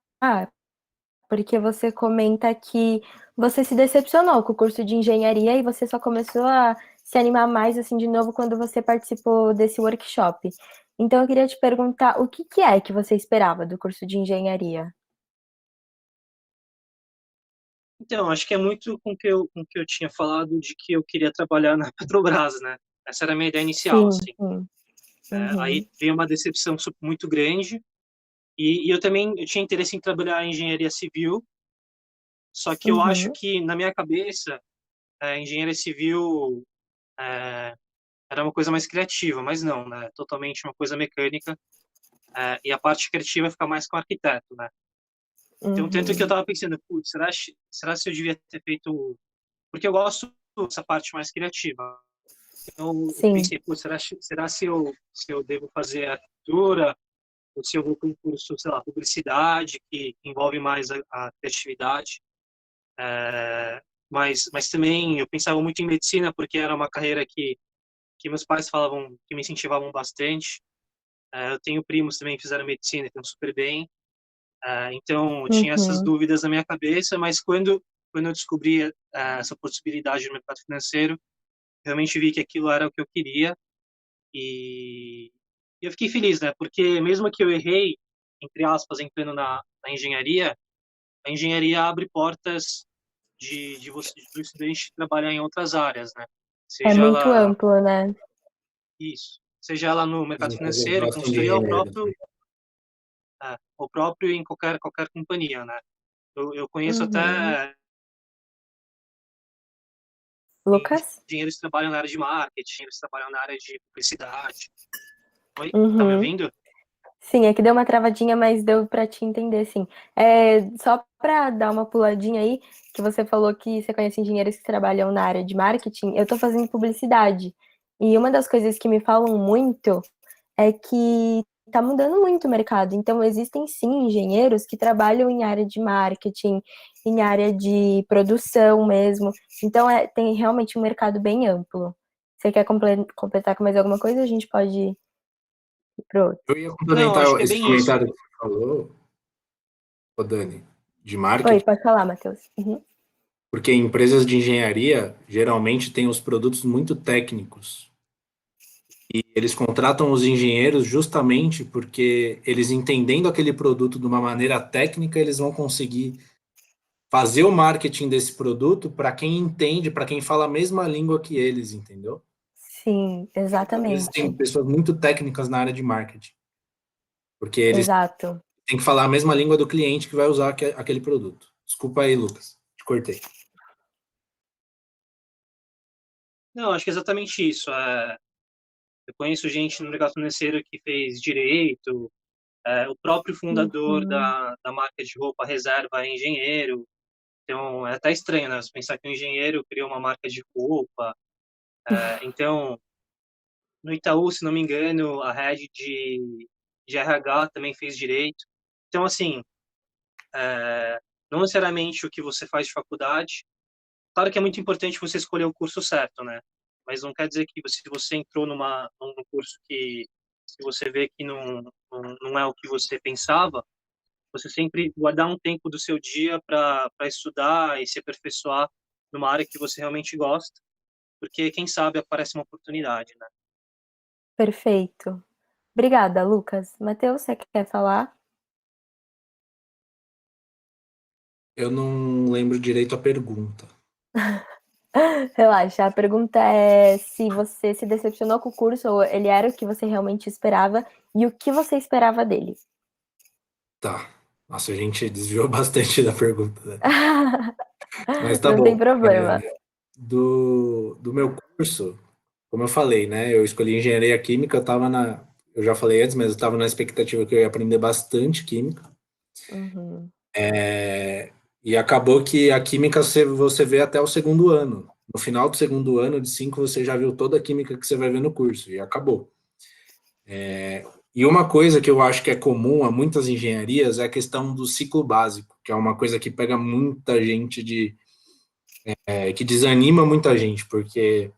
porque você comenta que você se decepcionou com o curso de engenharia e você só começou a se animar mais assim de novo quando você participou desse workshop. Então eu queria te perguntar o que é que você esperava do curso de engenharia? Então, acho que é muito com que eu tinha falado de que eu queria trabalhar na Petrobras, né? Essa era a minha ideia inicial, Sim, assim. sim. Aí Uhum, veio uma decepção muito grande. E eu também eu tinha interesse em trabalhar em engenharia civil, só que eu acho uhum. que, na minha cabeça, engenharia civil é, era uma coisa mais criativa, mas não, né? Totalmente uma coisa mecânica. E a parte criativa fica mais com o arquiteto, né? Então, tanto que eu Uhum. tava pensando, putz, será se eu devia ter feito... Porque eu gosto dessa parte mais criativa. Então, eu Sim, pensei, putz, será se eu devo fazer arquitetura, ou se eu vou para um curso, sei lá, publicidade, que envolve mais a criatividade. Mas também eu pensava muito em medicina, porque era uma carreira que meus pais falavam, que me incentivavam bastante. Eu tenho primos também que fizeram medicina, estão super bem. Então, eu tinha essas uhum. dúvidas na minha cabeça, mas quando eu descobri essa possibilidade no mercado financeiro, realmente vi que aquilo era o que eu queria e eu fiquei feliz, né? Porque mesmo que eu errei, entre aspas, entrando na engenharia, a engenharia abre portas de você, do estudante trabalhar em outras áreas, né? É Seja muito ela amplo, né? isso, seja ela no As mercado empresas financeiro, gostam de consultoria, engenheiro. ou próprio em qualquer companhia, né? Eu conheço Uhum. até Lucas? engenheiros que trabalham na área de marketing, engenheiros que trabalham na área de publicidade. Oi, tá me Uhum. ouvindo? Sim, é que deu uma travadinha, mas deu para te entender, sim. Só para dar uma puladinha aí, que você falou que você conhece engenheiros que trabalham na área de marketing, eu estou fazendo publicidade. E uma das coisas que me falam muito é que está mudando muito o mercado. Então, existem sim engenheiros que trabalham em área de marketing, em área de produção mesmo. Então, tem realmente um mercado bem amplo. Você quer completar com mais alguma coisa? A gente pode ir pro outro. Eu ia Não, acho complementar que é esse bem isso. comentário que você falou, ô Dani, de Oi, marketing, pode falar, Matheus. Uhum. porque empresas de engenharia geralmente têm os produtos muito técnicos. E eles contratam os engenheiros justamente porque eles entendendo aquele produto de uma maneira técnica, eles vão conseguir fazer o marketing desse produto para quem entende, para quem fala a mesma língua que eles, entendeu? Sim, Existem exatamente. pessoas muito técnicas na área de marketing, porque eles Exato. têm que falar a mesma língua do cliente que vai usar aquele produto. Desculpa aí, Lucas, te cortei. Não, acho que é exatamente isso. Eu conheço gente no mercado financeiro que fez direito, o próprio fundador Uhum. da marca de roupa Reserva é engenheiro. Então, é até estranho, né? Você pensar que um engenheiro criou uma marca de roupa. Então, no Itaú, se não me engano, a head de RH também fez direito. Então, assim, não necessariamente o que você faz de faculdade. Claro que é muito importante você escolher o curso certo, né? Mas não quer dizer que se você entrou num curso que se você vê que não é o que você pensava, você sempre guardar um tempo do seu dia para estudar e se aperfeiçoar numa área que você realmente gosta, porque quem sabe aparece uma oportunidade, né? Perfeito. Obrigada, Lucas. Matheus, você quer falar? Eu não lembro direito a pergunta. Relaxa, a pergunta é se você se decepcionou com o curso ou ele era o que você realmente esperava e o que você esperava dele. Tá. Nossa, a gente desviou bastante da pergunta, né? Mas tá Não tem bom. problema. Do meu curso, como eu falei, né? Eu escolhi engenharia química, eu já falei antes, mas eu estava na expectativa que eu ia aprender bastante química. Uhum. E acabou que a química você vê até o segundo ano. No final do segundo ano, de 5, você já viu toda a química que você vai ver no curso, e acabou. E uma coisa que eu acho que é comum a muitas engenharias é a questão do ciclo básico, que é uma coisa que pega muita gente que desanima muita gente, porque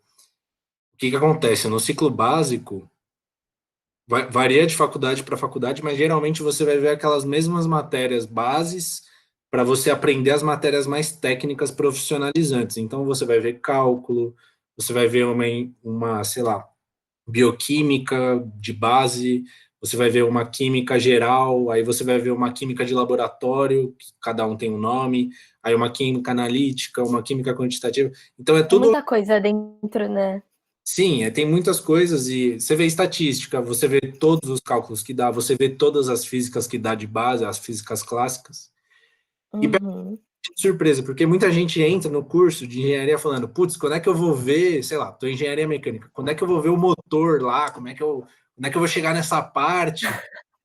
o que acontece? No ciclo básico, varia de faculdade para faculdade, mas geralmente você vai ver aquelas mesmas matérias bases para você aprender as matérias mais técnicas profissionalizantes. Então, você vai ver cálculo, você vai ver sei lá, bioquímica de base, você vai ver uma química geral, aí você vai ver uma química de laboratório, que cada um tem um nome, aí uma química analítica, uma química quantitativa. Então é Tem tudo. muita coisa dentro, né? Sim, tem muitas coisas e você vê estatística, você vê todos os cálculos que dá, você vê todas as físicas que dá de base, as físicas clássicas. E pega Uhum. de surpresa, porque muita gente entra no curso de engenharia falando, putz, quando é que eu vou ver, sei lá, tô em engenharia mecânica, quando é que eu vou ver o motor lá, quando é que eu vou chegar nessa parte?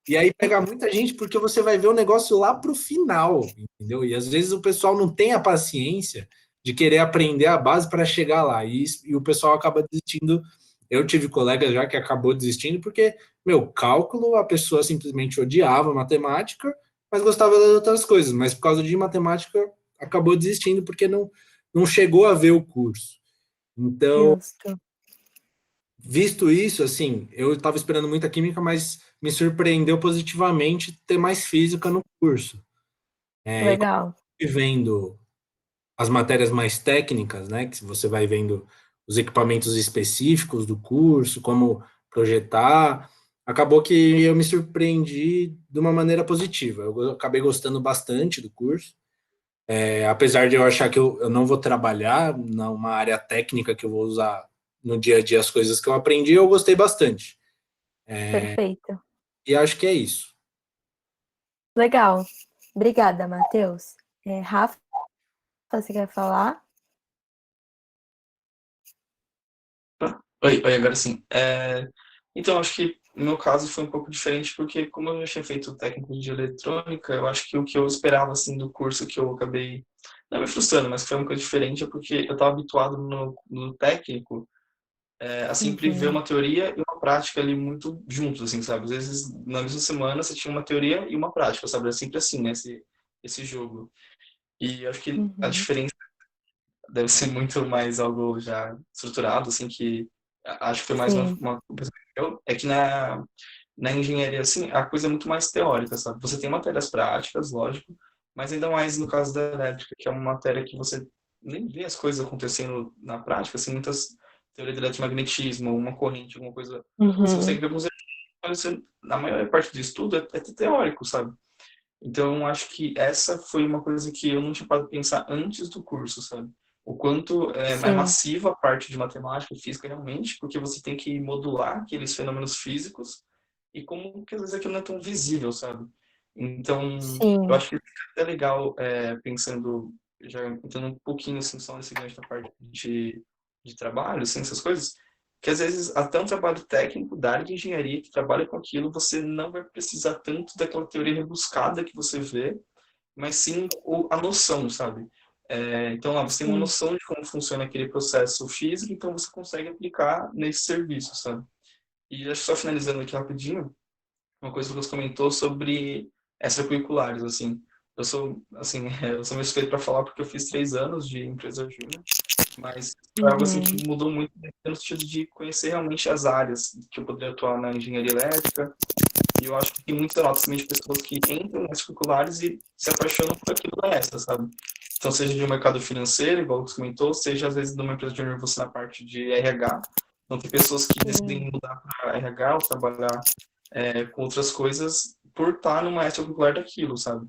E aí pega muita gente porque você vai ver o negócio lá pro final, entendeu? E às vezes o pessoal não tem a paciência de querer aprender a base para chegar lá, e o pessoal acaba desistindo. Eu tive colega já que acabou desistindo porque, meu, cálculo, a pessoa simplesmente odiava matemática, mas gostava das outras coisas, mas por causa de matemática acabou desistindo porque não chegou a ver o curso. Então, Justo. visto isso, assim, eu estava esperando muita química, mas me surpreendeu positivamente ter mais física no curso. E Legal. vendo as matérias mais técnicas, né, que você vai vendo os equipamentos específicos do curso, como projetar, acabou que eu me surpreendi de uma maneira positiva. Eu acabei gostando bastante do curso, apesar de eu achar que eu não vou trabalhar numa área técnica que eu vou usar no dia a dia as coisas que eu aprendi, eu gostei bastante. Perfeito. E acho que é isso. Legal. Obrigada, Matheus. Rafa, você quer falar? Oi, agora sim. Então, acho que no meu caso foi um pouco diferente, porque como eu já tinha feito técnico de eletrônica, eu acho que o que eu esperava, assim, do curso que eu acabei, não me frustrando, mas foi uma coisa diferente, é porque eu estava habituado no técnico, a sempre ver Uhum. uma teoria e uma prática ali muito juntos, assim, sabe? Às vezes, na mesma semana, você tinha uma teoria e uma prática, sabe? Era sempre assim, né, esse jogo. E acho que a Uhum. diferença deve ser muito mais algo já estruturado, assim, que acho que foi mais Sim. uma coisa que é que na engenharia, assim, a coisa é muito mais teórica, sabe? Você tem matérias práticas, lógico, mas ainda mais no caso da elétrica, que é uma matéria que você nem vê as coisas acontecendo na prática, assim, muitas teorias de eletromagnetismo, uma corrente, alguma coisa, você Uhum. consegue ver alguns mas na maior parte do estudo é teórico, sabe? Então, acho que essa foi uma coisa que eu não tinha parado de pensar antes do curso, sabe? O quanto é Sim. massiva a parte de matemática e física realmente, porque você tem que modular aqueles fenômenos físicos e como que às vezes aquilo não é tão visível, sabe? Então, eu Sim. acho que fica até legal, pensando, já entrando um pouquinho assim, só nesse gancho da parte de trabalho, assim, essas coisas, que às vezes até um trabalho técnico da área de engenharia que trabalha com aquilo, você não vai precisar tanto daquela teoria rebuscada que você vê, mas sim a noção, sabe? Então, lá, você tem uma Sim. noção de como funciona aquele processo físico, então você consegue aplicar nesse serviço, sabe? E acho que só finalizando aqui rapidinho, uma coisa que você comentou sobre extracurriculares, assim. Eu sou, assim, eu sou meio suspeito para falar porque eu fiz 3 anos de empresa júnior, mas foi algo assim que Uhum. mudou muito no sentido de conhecer realmente as áreas que eu poderia atuar na engenharia elétrica. E eu acho que tem muitos relatos também de pessoas que entram nas curriculares e se apaixonam por aquilo da extra, sabe? Então, seja de um mercado financeiro, igual você comentou, seja às vezes de uma empresa júnior você na parte de RH. Então, tem pessoas que Sim. decidem mudar para RH ou trabalhar com outras coisas por estar numa extracurricular daquilo, sabe?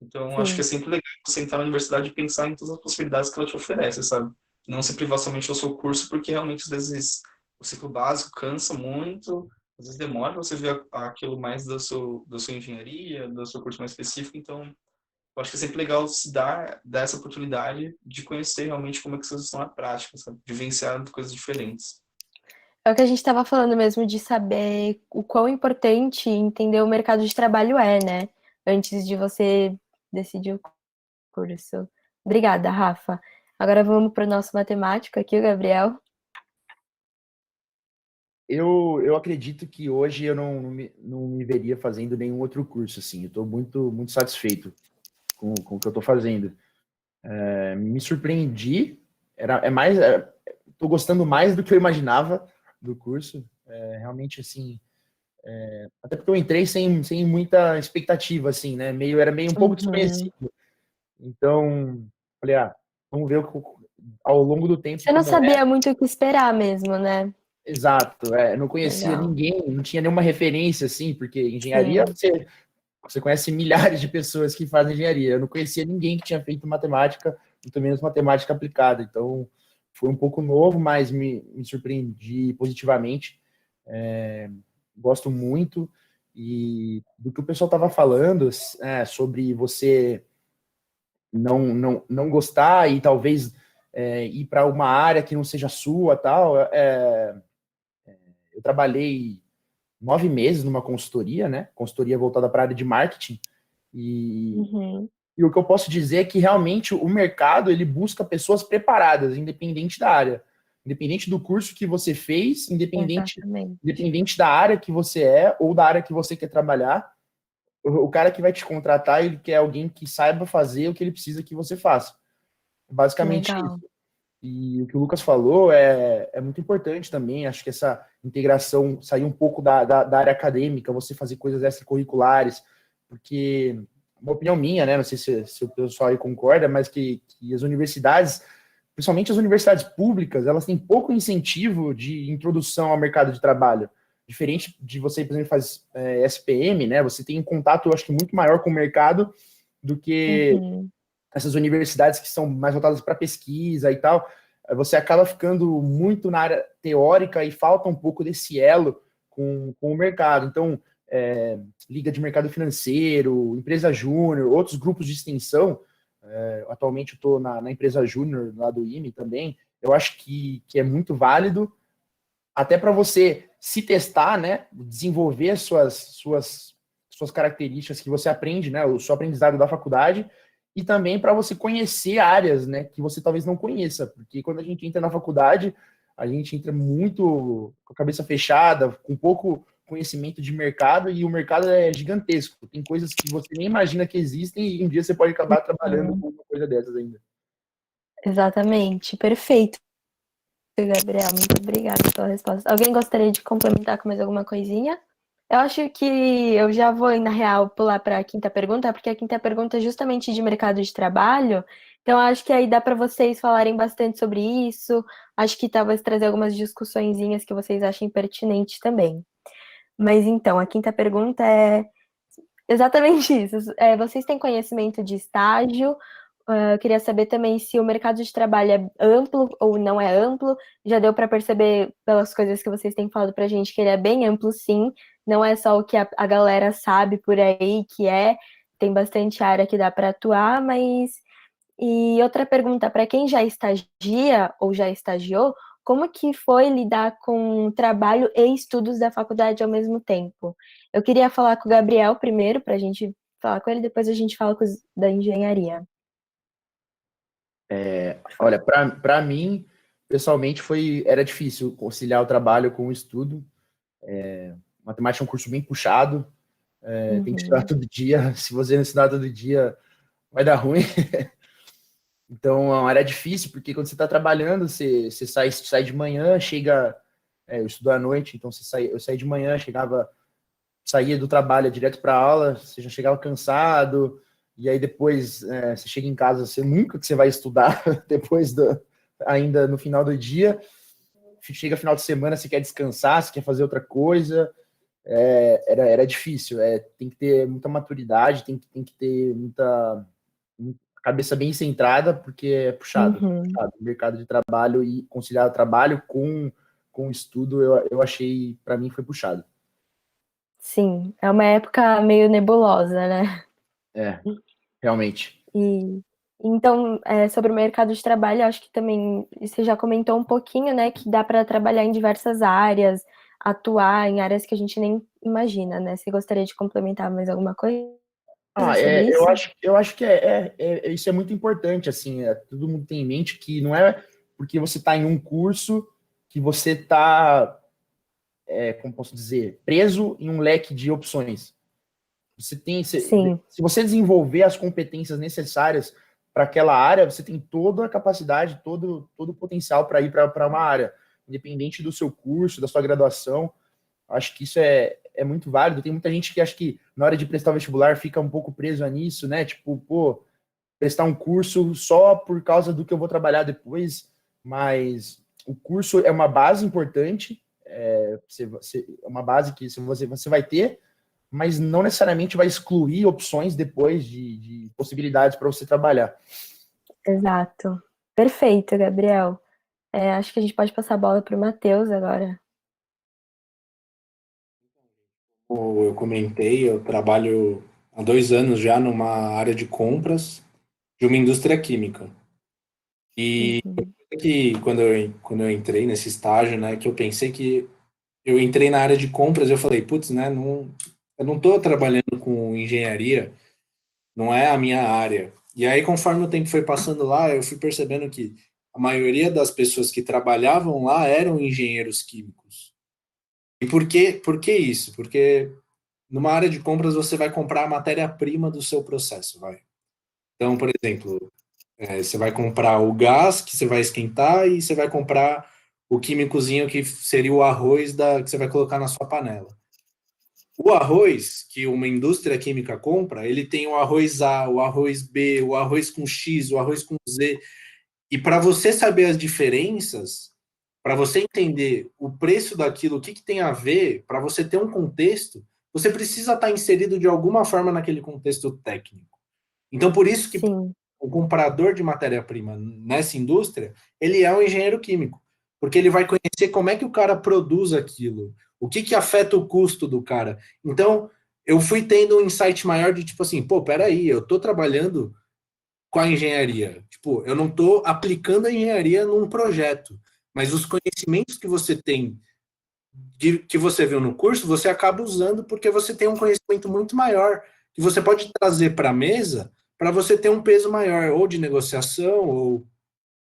Então, acho que é Sim. sempre legal você entrar na universidade e pensar em todas as possibilidades que ela te oferece, sabe? Não se privar somente do seu curso, porque realmente, às vezes, o ciclo básico cansa muito, às vezes demora você ver aquilo mais da sua engenharia, do seu curso mais específico. Então, eu acho que é sempre legal se dar essa oportunidade de conhecer realmente como é que vocês estão na prática, sabe? Vivenciar coisas diferentes. É o que a gente estava falando mesmo de saber o quão importante entender o mercado de trabalho né? Antes de você decidir o curso. Obrigada, Rafa. Agora vamos para o nosso matemático aqui, o Gabriel. Eu acredito que hoje eu não me veria fazendo nenhum outro curso, assim. Eu estou muito satisfeito com o que eu estou fazendo. Me surpreendi, estou gostando mais do que eu imaginava do curso. Realmente, assim, até porque eu entrei sem muita expectativa, assim, né? Era meio um pouco Uhum. desconhecido. Então, falei, vamos ver ao longo do tempo Você não como é. sabia muito o que esperar mesmo, né? Exato, não conhecia Legal. ninguém, não tinha nenhuma referência, assim, porque engenharia, você conhece milhares de pessoas que fazem engenharia. Eu não conhecia ninguém que tinha feito matemática, muito menos matemática aplicada. Então, foi um pouco novo, mas me surpreendi positivamente. Gosto muito. E do que o pessoal estava falando, sobre você não gostar e talvez ir para uma área que não seja sua, tal. Eu trabalhei 9 meses numa consultoria, né? Consultoria voltada para a área de marketing. Uhum. E o que eu posso dizer é que realmente o mercado ele busca pessoas preparadas, independente da área, independente do curso que você fez, Exatamente. independente da área que você é ou da área que você quer trabalhar. O cara que vai te contratar, ele quer alguém que saiba fazer o que ele precisa que você faça. Basicamente Legal. isso. E o que o Lucas falou é muito importante também. Acho que essa integração, sair um pouco da área acadêmica, você fazer coisas extracurriculares, porque, uma opinião minha, né? Não sei se o pessoal aí concorda, mas que as universidades, principalmente as universidades públicas, elas têm pouco incentivo de introdução ao mercado de trabalho. Diferente de você, por exemplo, faz SPM, né? Você tem um contato, eu acho que muito maior com o mercado do que essas universidades que são mais voltadas para pesquisa e tal. Você acaba ficando muito na área teórica e falta um pouco desse elo com o mercado. Então, liga de mercado financeiro, empresa júnior, outros grupos de extensão. Atualmente eu estou na empresa júnior lá do IME também. Eu acho que é muito válido, até para você se testar, né? Desenvolver suas características que você aprende, né? O seu aprendizado da faculdade, e também para você conhecer áreas, né, que você talvez não conheça, porque quando a gente entra na faculdade, a gente entra muito com a cabeça fechada, com pouco conhecimento de mercado, e o mercado é gigantesco. Tem coisas que você nem imagina que existem, e um dia você pode acabar trabalhando com uma coisa dessas ainda. Exatamente, perfeito, Gabriel. Muito obrigada pela resposta. Alguém gostaria de complementar com mais alguma coisinha? Eu acho que eu já vou, na real, pular para a quinta pergunta, porque a quinta pergunta é justamente de mercado de trabalho. Então, acho que aí dá para vocês falarem bastante sobre isso. Acho que talvez trazer algumas discussõezinhas que vocês achem pertinentes também. Mas então, a quinta pergunta é exatamente isso. Vocês têm conhecimento de estágio? Eu queria saber também se o mercado de trabalho é amplo ou não é amplo. Já deu para perceber pelas coisas que vocês têm falado para a gente que ele é bem amplo, sim. Não é só o que a galera sabe por aí que tem bastante área que dá para atuar, mas... E outra pergunta, para quem já estagia ou já estagiou, como que foi lidar com trabalho e estudos da faculdade ao mesmo tempo? Eu queria falar com o Gabriel primeiro, para a gente falar com ele, depois a gente fala com os da engenharia. Olha, para mim, pessoalmente, era difícil conciliar o trabalho com o estudo. Matemática é um curso bem puxado, tem que estudar todo dia. Se você não estudar todo dia, vai dar ruim. Então, era difícil, porque quando você está trabalhando, você sai de manhã, chega... eu estudo à noite, então eu saí de manhã, saía do trabalho direto para a aula, você já chegava cansado, e aí depois você chega em casa, você nunca que você vai estudar, depois ainda no final do dia, chega final de semana, você quer descansar, você quer fazer outra coisa, era difícil, tem que ter muita maturidade, tem que ter muita cabeça bem centrada, porque é puxado. O mercado de trabalho e conciliar o trabalho com o estudo, eu achei, para mim, foi puxado. Sim, é uma época meio nebulosa, né? Realmente. E então, sobre o mercado de trabalho, acho que também você já comentou um pouquinho, né, que dá para trabalhar em diversas áreas, atuar em áreas que a gente nem imagina, né? Você gostaria de complementar mais alguma coisa sobre isso? Eu acho que isso é muito importante, assim, todo mundo tem em mente que não é porque você está em um curso que você está, como posso dizer, preso em um leque de opções. Se você desenvolver as competências necessárias para aquela área, você tem toda a capacidade, todo o potencial para ir para uma área, independente do seu curso, da sua graduação. Acho que isso é muito válido. Tem muita gente que acha que na hora de prestar o vestibular fica um pouco preso nisso, né? Tipo, prestar um curso só por causa do que eu vou trabalhar depois, mas o curso é uma base importante, uma base que você vai ter, mas não necessariamente vai excluir opções depois de possibilidades para você trabalhar. Exato. Perfeito, Gabriel. Acho que a gente pode passar a bola para o Matheus agora. Como eu comentei, eu trabalho há 2 anos já numa área de compras de uma indústria química. E que quando eu entrei nesse estágio, né, que eu pensei que eu entrei na área de compras, eu falei, putz, né, eu não estou trabalhando com engenharia, não é a minha área. E aí, conforme o tempo foi passando lá, eu fui percebendo que a maioria das pessoas que trabalhavam lá eram engenheiros químicos. E por que isso? Porque numa área de compras você vai comprar a matéria-prima do seu processo, vai. Então, por exemplo, você vai comprar o gás que você vai esquentar e você vai comprar o químicozinho que seria o arroz que você vai colocar na sua panela. O arroz que uma indústria química compra, ele tem o arroz A, o arroz B, o arroz com X, o arroz com Z. E para você saber as diferenças, para você entender o preço daquilo, o que tem a ver, para você ter um contexto, você precisa estar inserido de alguma forma naquele contexto técnico. Então, por isso que Sim. o comprador de matéria-prima nessa indústria, ele é um engenheiro químico, porque ele vai conhecer como é que o cara produz aquilo, o que afeta o custo do cara. Então, eu fui tendo um insight maior de tipo assim, pô, peraí, eu tô trabalhando com a engenharia. Tipo, eu não estou aplicando a engenharia num projeto, mas os conhecimentos que você tem, que você viu no curso, você acaba usando porque você tem um conhecimento muito maior que você pode trazer para a mesa para você ter um peso maior, ou de negociação, ou,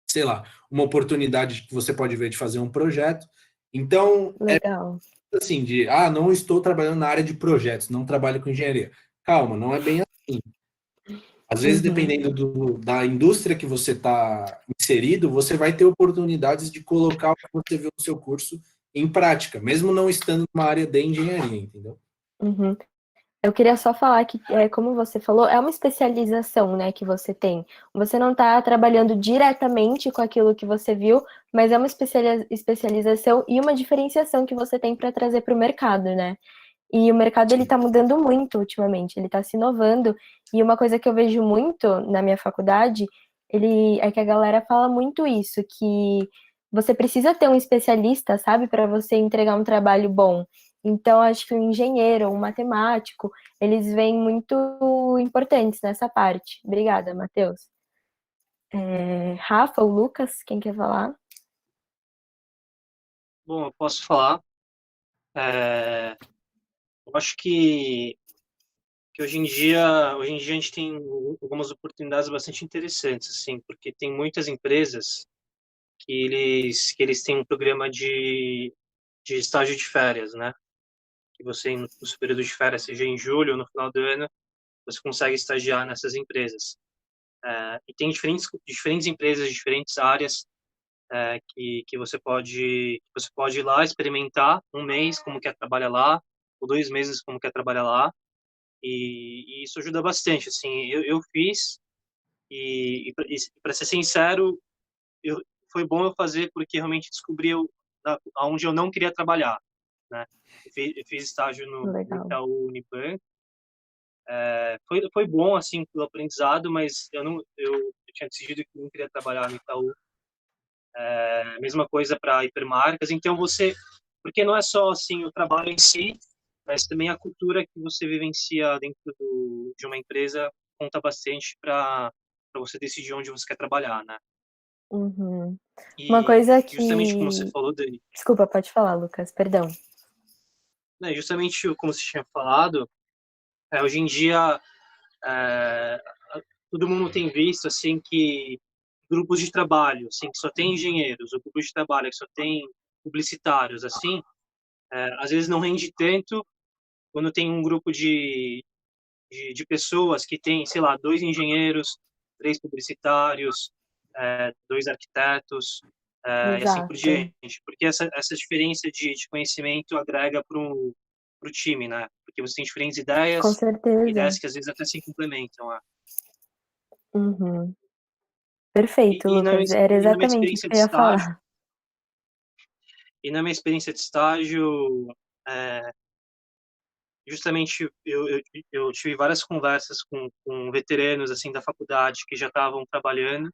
sei lá, uma oportunidade que você pode ver de fazer um projeto. Então, Legal. assim, não estou trabalhando na área de projetos, não trabalho com engenharia. Calma, não é bem assim. Às vezes, dependendo da indústria que você está inserido, você vai ter oportunidades de colocar o que você viu no seu curso em prática, mesmo não estando numa área de engenharia, entendeu? Uhum. Eu queria só falar que, como você falou, é uma especialização, né, que você tem. Você não está trabalhando diretamente com aquilo que você viu, mas é uma especialização e uma diferenciação que você tem para trazer para o mercado, né? E o mercado, ele tá mudando muito ultimamente, ele tá se inovando, e uma coisa que eu vejo muito na minha faculdade, é que a galera fala muito isso, que você precisa ter um especialista, sabe, para você entregar um trabalho bom. Então, acho que um engenheiro, um matemático, eles vêm muito importantes nessa parte. Obrigada, Matheus. Rafa ou Lucas, quem quer falar? Bom, eu posso falar. Eu acho que hoje em dia a gente tem algumas oportunidades bastante interessantes, assim, porque tem muitas empresas que eles têm um programa de estágio de férias, né? Que você, no seu período de férias, seja em julho ou no final do ano, você consegue estagiar nessas empresas. E tem diferentes empresas, diferentes áreas que você pode ir lá experimentar um mês como quer trabalhar lá, ou 2 meses como quer trabalhar lá, e isso ajuda bastante. Assim, eu fiz e para ser sincero, eu, foi bom eu fazer porque realmente descobri aonde eu não queria trabalhar, né? Eu fiz estágio no Legal. Itaú Unibanco. Foi bom assim pelo aprendizado, mas eu tinha decidido que não queria trabalhar no Itaú. Mesma coisa para hipermarcas. Então porque não é só assim o trabalho em si, mas também a cultura que você vivencia dentro de uma empresa conta bastante para você decidir onde você quer trabalhar, né? Uhum. Uma E coisa justamente como você que... falou, Dani, Desculpa, pode falar, Lucas, perdão. né, justamente como você tinha falado, hoje em dia é, todo mundo tem visto assim que grupos de trabalho, assim, que só tem engenheiros, ou grupos de trabalho que só tem publicitários, assim, às vezes não rende tanto quando tem um grupo de pessoas que tem, sei lá, 2 engenheiros, 3 publicitários, 2 arquitetos, e assim por Exato. diante. Porque essa diferença de conhecimento agrega para o time, né? Porque você tem diferentes Com ideias certeza. que às vezes até se complementam. Né? Uhum. Perfeito, E Lucas. Era na minha exatamente isso experiência que de eu ia estágio, falar. E na minha experiência de estágio, é, justamente eu tive várias conversas com veteranos assim da faculdade que já estavam trabalhando.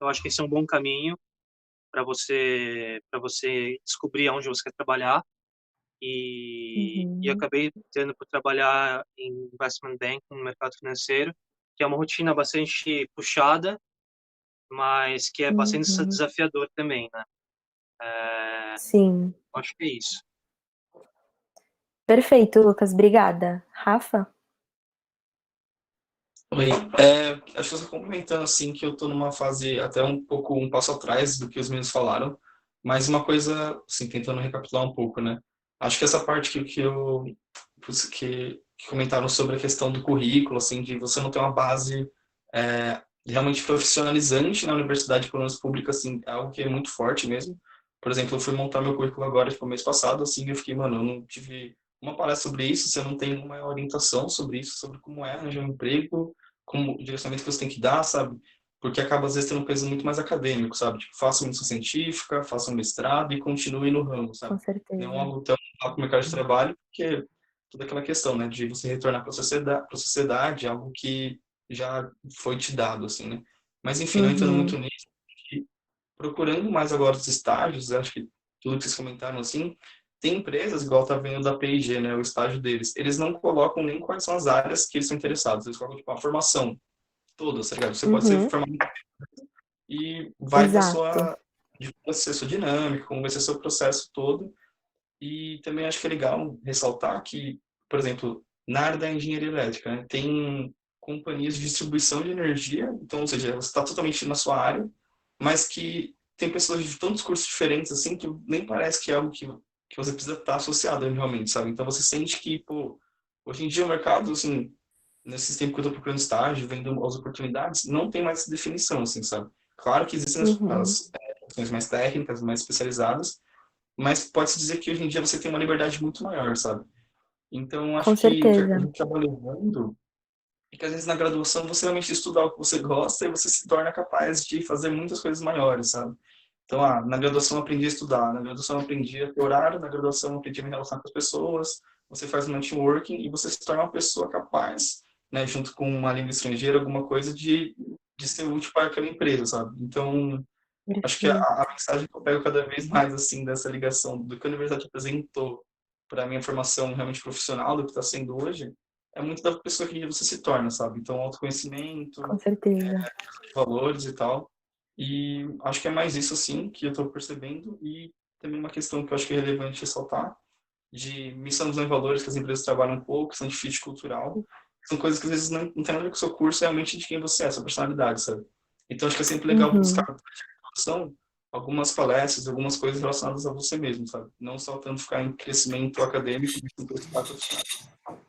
Eu acho que esse é um bom caminho para você descobrir onde você quer trabalhar. E Uhum, acabei tendo por trabalhar em investment bank, no mercado financeiro, que é uma rotina bastante puxada, mas que é bastante uhum. desafiador também, né? É, Sim. acho que é isso. Perfeito, Lucas. Obrigada. Rafa? Oi, acho que eu tô complementando assim que eu tô numa fase até um pouco um passo atrás do que os meninos falaram, mas uma coisa, assim, tentando recapitular um pouco, né? Acho que essa parte que comentaram sobre a questão do currículo, assim, de você não ter uma base realmente profissionalizante na universidade, pelo menos pública, assim, é algo que é muito forte mesmo. Por exemplo, eu fui montar meu currículo agora, tipo, mês passado, assim, e eu fiquei, mano, eu não tive uma palestra sobre isso, você não tem uma orientação sobre isso, sobre como é arranjar um emprego, como o direcionamento que você tem que dar, sabe? Porque acaba às vezes tendo um peso muito mais acadêmico, sabe? Tipo, faça uma iniciação científica, faça um mestrado e continue no ramo, Com sabe? Não certeza. algo tão para o mercado de trabalho, porque toda aquela questão, né, de você retornar para a sociedade, algo que já foi te dado, assim, né? Mas enfim, não entrando Uhum, muito nisso, e procurando mais agora os estágios, acho que tudo que vocês comentaram, assim, tem empresas, igual tá vendo da P&G, né, o estágio deles, eles não colocam nem quais são as áreas que eles são interessados, eles colocam, tipo, a formação toda, tá ligado? Você pode ser uhum. formado e vai da Exato. sua, de como vai ser a sua dinâmica, como vai ser o seu processo todo. E também acho que é legal ressaltar que, por exemplo, na área da engenharia elétrica, né, tem companhias de distribuição de energia, então, ou seja, você está totalmente na sua área, mas que tem pessoas de tantos cursos diferentes, assim, que nem parece que é algo que você precisa estar associado realmente, sabe? Então você sente que, pô, hoje em dia o mercado, assim, nesse tempo que eu estou procurando estágio, vendo as oportunidades, não tem mais essa definição, assim, sabe? Claro que existem Uhum, as opções mais técnicas, mais especializadas, mas pode-se dizer que hoje em dia você tem uma liberdade muito maior, sabe? Então, com acho que o que a certeza. gente acaba levando é que às vezes na graduação você realmente estudar o que você gosta e você se torna capaz de fazer muitas coisas maiores, sabe? Então, na graduação eu aprendi a estudar, na graduação eu aprendi a ter horário, na graduação eu aprendi a me relacionar com as pessoas, você faz um networking e você se torna uma pessoa capaz, né, junto com uma língua estrangeira, alguma coisa de ser útil para aquela empresa, sabe? Então, acho que Perfeito. a mensagem que eu pego cada vez mais, assim, dessa ligação do que a universidade apresentou para a minha formação realmente profissional, do que está sendo hoje, é muito da pessoa que você se torna, sabe? Então, Com autoconhecimento, certeza. valores e tal. E acho que é mais isso, assim, que eu estou percebendo. E também uma questão que eu acho que é relevante ressaltar, de missão, visão e valores que as empresas trabalham um pouco, questão de fit cultural. São coisas que às vezes não tem nada a ver com o seu curso, é realmente de quem você é, sua personalidade, sabe? Então acho que é sempre legal buscar Uhum. são algumas palestras, algumas coisas relacionadas a você mesmo, sabe? Não só tanto ficar em crescimento acadêmico, mas em crescimento profissional.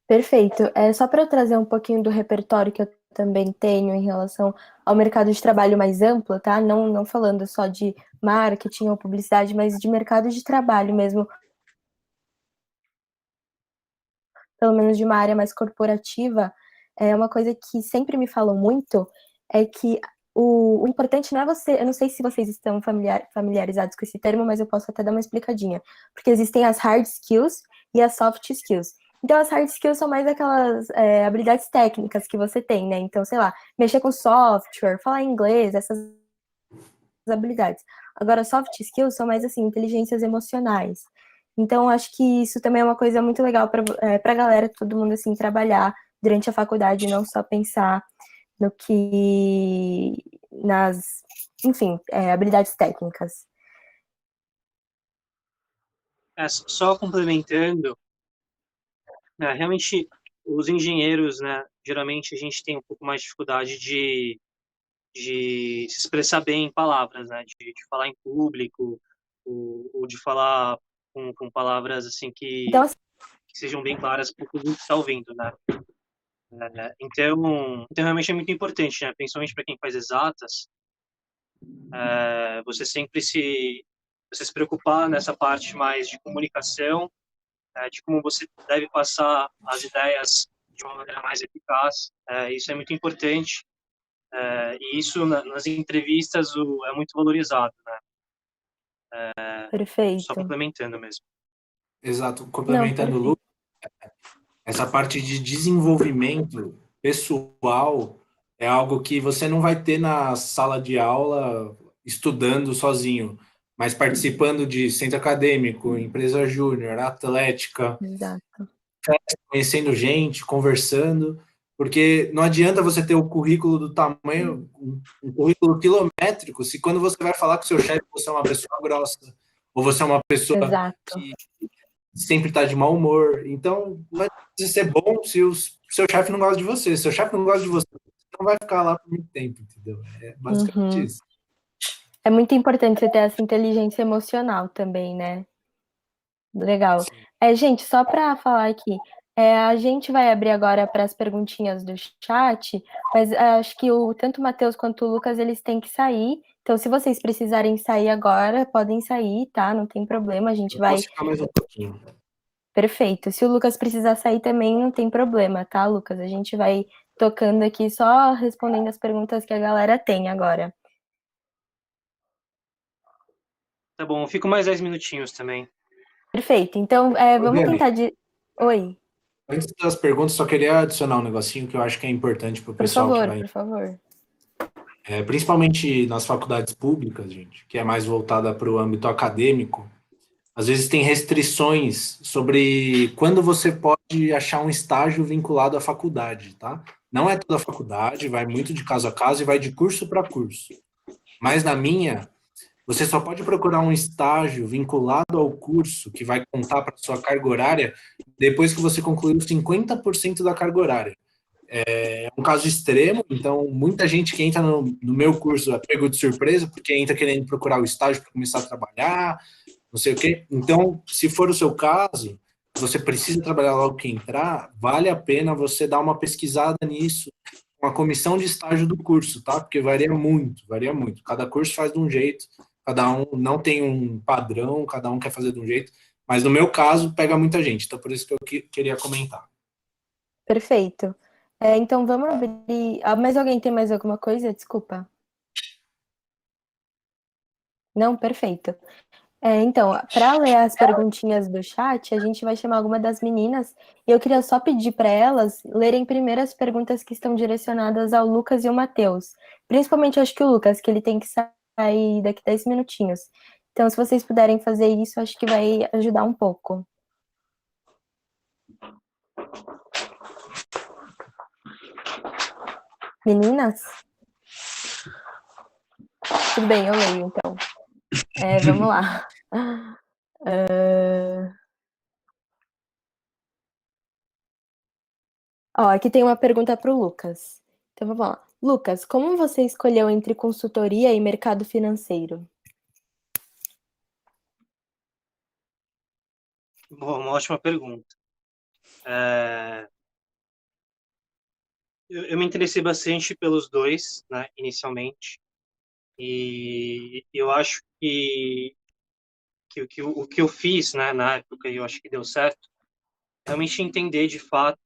Perfeito. É só para eu trazer um pouquinho do repertório que eu também tenho em relação ao mercado de trabalho mais amplo, tá? Não falando só de marketing ou publicidade, mas de mercado de trabalho mesmo, pelo menos de uma área mais corporativa. É uma coisa que sempre me falam muito é que o importante não é você. Eu não sei se vocês estão familiarizados com esse termo, mas eu posso até dar uma explicadinha. Porque existem as hard skills e as soft skills. Então, as hard skills são mais aquelas habilidades técnicas que você tem, né? Então, sei lá, mexer com software, falar inglês, essas habilidades. Agora, soft skills são mais, assim, inteligências emocionais. Então, acho que isso também é uma coisa muito legal para a galera, todo mundo, assim, trabalhar durante a faculdade, não só pensar no que nas, enfim, habilidades técnicas. Só complementando, realmente os engenheiros, né, geralmente a gente tem um pouco mais de dificuldade de se expressar bem em palavras, né, de falar em público, ou de falar com palavras assim Então, que sejam bem claras para o público que está ouvindo, né. Então realmente é muito importante, né, principalmente para quem faz exatas, você sempre você se preocupar nessa parte mais de comunicação, de como você deve passar as ideias de uma maneira mais eficaz. Isso é muito importante, e isso nas entrevistas é muito valorizado, né? Perfeito. Só complementando mesmo. Exato, Não, complementando o perfeito. Lu, essa parte de desenvolvimento pessoal é algo que você não vai ter na sala de aula estudando sozinho, mas participando de centro acadêmico, empresa júnior, atlética, Exato. conhecendo gente, conversando, porque não adianta você ter o currículo do tamanho, um currículo quilométrico, se quando você vai falar com o seu chefe você é uma pessoa grossa, ou você é uma pessoa Exato. que sempre está de mau humor. Então, não vai ser bom se o seu chefe não gosta de você. Se o seu chefe não gosta de você, você não vai ficar lá por muito tempo, entendeu? É basicamente isso. É muito importante você ter essa inteligência emocional também, né? Legal. Sim. Gente, só para falar aqui, a gente vai abrir agora para as perguntinhas do chat, mas acho que tanto o Matheus quanto o Lucas, eles têm que sair. Então, se vocês precisarem sair agora, podem sair, tá? Não tem problema, a gente Eu vai... posso ficar mais um pouquinho. Perfeito. Se o Lucas precisar sair também, não tem problema, tá, Lucas? A gente vai tocando aqui, só respondendo as perguntas que a galera tem agora. Tá bom, eu fico mais 10 minutinhos também. Perfeito. Então, vamos Dani, tentar de... Oi, antes das perguntas, só queria adicionar um negocinho que eu acho que é importante para o por pessoal que favor, vai... por favor. principalmente nas faculdades públicas, gente, que é mais voltada para o âmbito acadêmico, às vezes tem restrições sobre quando você pode achar um estágio vinculado à faculdade, tá? Não é toda a faculdade, vai muito de caso a caso e vai de curso para curso. Mas na minha, você só pode procurar um estágio vinculado ao curso que vai contar para sua carga horária depois que você concluiu 50% da carga horária. É um caso extremo, então muita gente que entra no meu curso é pego de surpresa porque entra querendo procurar o estágio para começar a trabalhar, não sei o quê. Então, se for o seu caso, você precisa trabalhar logo que entrar, vale a pena você dar uma pesquisada nisso, com a comissão de estágio do curso, tá? Porque varia muito, varia muito. Cada curso faz de um jeito, cada um não tem um padrão, cada um quer fazer de um jeito, mas no meu caso, pega muita gente, então por isso que eu queria comentar. Perfeito. Então vamos abrir. Mas alguém tem mais alguma coisa? Desculpa. Não? Perfeito. Então, para ler as perguntinhas do chat, a gente vai chamar alguma das meninas. E eu queria só pedir para elas lerem primeiro as perguntas que estão direcionadas ao Lucas e ao Matheus. Principalmente, acho que o Lucas, que ele tem que sair daqui 10 minutinhos. Então, se vocês puderem fazer isso, acho que vai ajudar um pouco. Meninas? Tudo bem, eu leio, então. Vamos lá. Aqui tem uma pergunta para o Lucas. Então vamos lá. Lucas, como você escolheu entre consultoria e mercado financeiro? Bom, uma ótima pergunta. Eu me interessei bastante pelos dois, né, inicialmente, e eu acho que o que eu fiz, né, na época, eu acho que deu certo, realmente entender de fato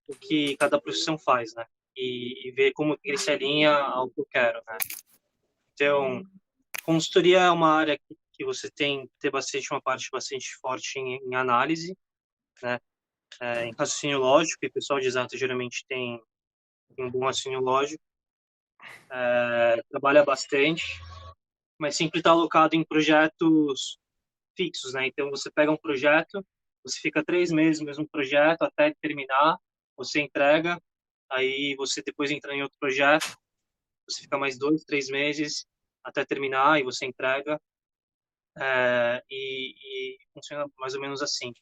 o que cada profissão faz, né, e ver como ele se alinha ao que eu quero, né. Então, consultoria é uma área que você tem que ter bastante, uma parte bastante forte em análise, né, em raciocínio lógico, e o pessoal de exato geralmente tem um bom raciocínio lógico, trabalha bastante, mas sempre está alocado em projetos fixos, né? Então, você pega um projeto, você fica 3 meses no mesmo projeto até terminar, você entrega, aí você depois entra em outro projeto, você fica mais 2, 3 meses até terminar e você entrega, e funciona mais ou menos assim.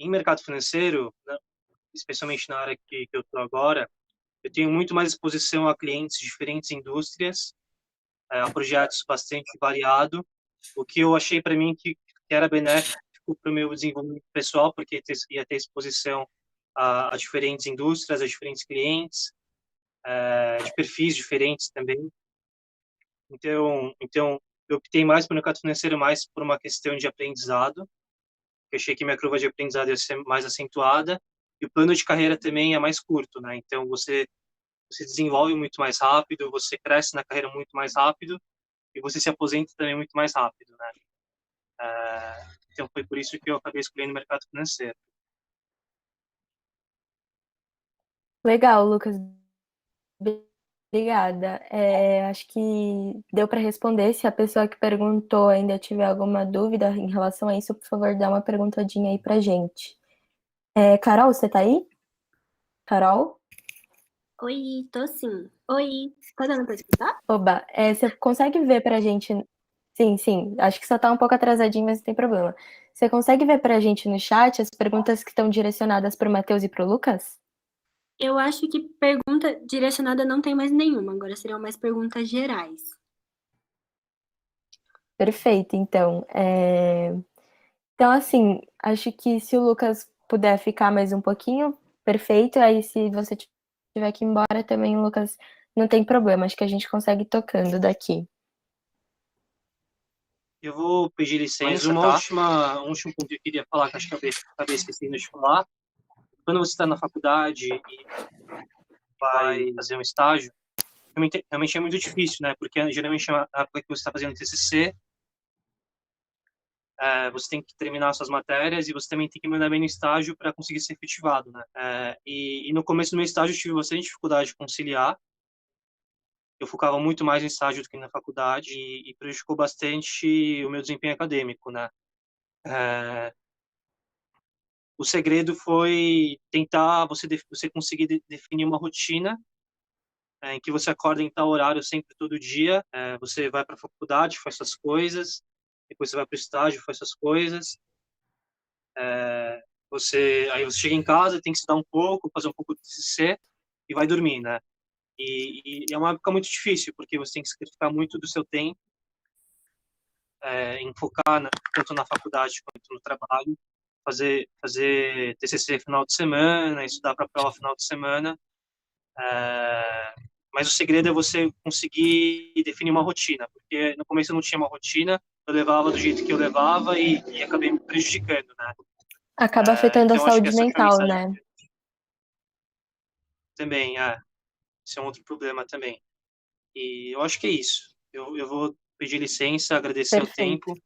Em mercado financeiro, né, especialmente na área que eu estou agora, eu tenho muito mais exposição a clientes de diferentes indústrias, a projetos bastante variado, o que eu achei para mim que era benéfico para o meu desenvolvimento pessoal, porque ia ter exposição a diferentes indústrias, a diferentes clientes, de perfis diferentes também. Então eu optei mais pelo mercado financeiro, mais por uma questão de aprendizado. Eu achei que minha curva de aprendizado ia ser mais acentuada e o plano de carreira também é mais curto, né? Então você desenvolve muito mais rápido, você cresce na carreira muito mais rápido e você se aposenta também muito mais rápido, né? Então foi por isso que eu acabei escolhendo o mercado financeiro. Legal, Lucas. Obrigada. Acho que deu para responder. Se a pessoa que perguntou ainda tiver alguma dúvida em relação a isso, por favor, dá uma perguntadinha aí pra gente. Carol, você tá aí? Carol? Oi, tô sim. Oi, tá dando pra escutar? Oba, você consegue ver pra gente? Sim, sim. Acho que só tá um pouco atrasadinho, mas não tem problema. Você consegue ver pra gente no chat as perguntas que estão direcionadas pro Matheus e pro Lucas? Eu acho que pergunta direcionada não tem mais nenhuma, agora seriam mais perguntas gerais. Perfeito, então. Então, assim, acho que se o Lucas puder ficar mais um pouquinho, perfeito. Aí, se você tiver que ir embora também, Lucas, não tem problema. Acho que a gente consegue ir tocando daqui. Eu vou pedir licença, um último ponto que eu queria falar, que acho que acabei esquecendo de falar. Quando você está na faculdade e vai fazer um estágio, realmente é muito difícil, né? Porque geralmente na época que você está fazendo TCC, você tem que terminar suas matérias e você também tem que mandar bem no estágio para conseguir ser efetivado, né? E no começo do meu estágio eu tive bastante dificuldade de conciliar. Eu focava muito mais no estágio do que na faculdade e prejudicou bastante o meu desempenho acadêmico, né? O segredo foi tentar você conseguir definir uma rotina em que você acorda em tal horário sempre todo dia, você vai para a faculdade, faz suas coisas, depois você vai para o estágio, faz suas coisas, aí você chega em casa, tem que estudar um pouco, fazer um pouco de TCC e vai dormir, né? E é uma época muito difícil, porque você tem que sacrificar muito do seu tempo em focar tanto na faculdade quanto no trabalho, fazer TCC final de semana, estudar para a prova final de semana. Mas o segredo é você conseguir definir uma rotina, porque no começo eu não tinha uma rotina, eu levava do jeito que eu levava e acabei me prejudicando, né? Acaba afetando a Então acho que saúde essa foi a mental, mensagem né? também, esse é um outro problema também. E eu acho que é isso. Eu vou pedir licença, agradecer o Perfeito. tempo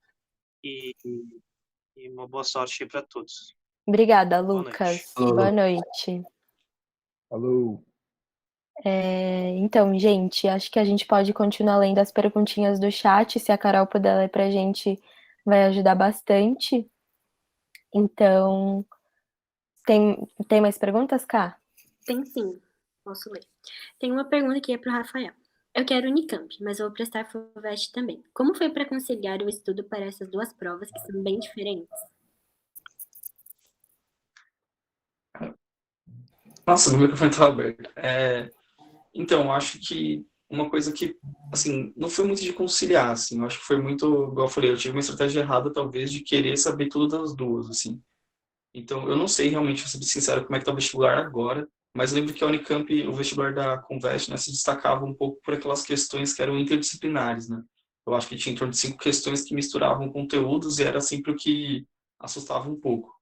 e uma boa sorte aí para todos. Obrigada, Boa noite. Lucas. Falou, Boa Lu. noite. Falou. Então, gente, acho que a gente pode continuar lendo as perguntinhas do chat. Se a Carol puder ler pra gente, vai ajudar bastante. Então, tem mais perguntas, Ká? Tem sim, posso ler. Tem uma pergunta que é pro Rafael. Eu quero Unicamp, mas vou prestar FUVEST também. Como foi para conciliar o estudo para essas duas provas que são bem diferentes? Nossa, meu microfone estava aberto. Então, acho que uma coisa que, assim, não foi muito de conciliar, assim, eu acho que foi muito, igual eu falei, eu tive uma estratégia errada, talvez, de querer saber tudo das duas, assim. Então, eu não sei realmente, vou ser sincero, como é que tá o vestibular agora, mas eu lembro que a Unicamp, o vestibular da Convest, né, se destacava um pouco por aquelas questões que eram interdisciplinares, né? Eu acho que tinha em torno de 5 questões que misturavam conteúdos e era sempre o que assustava um pouco.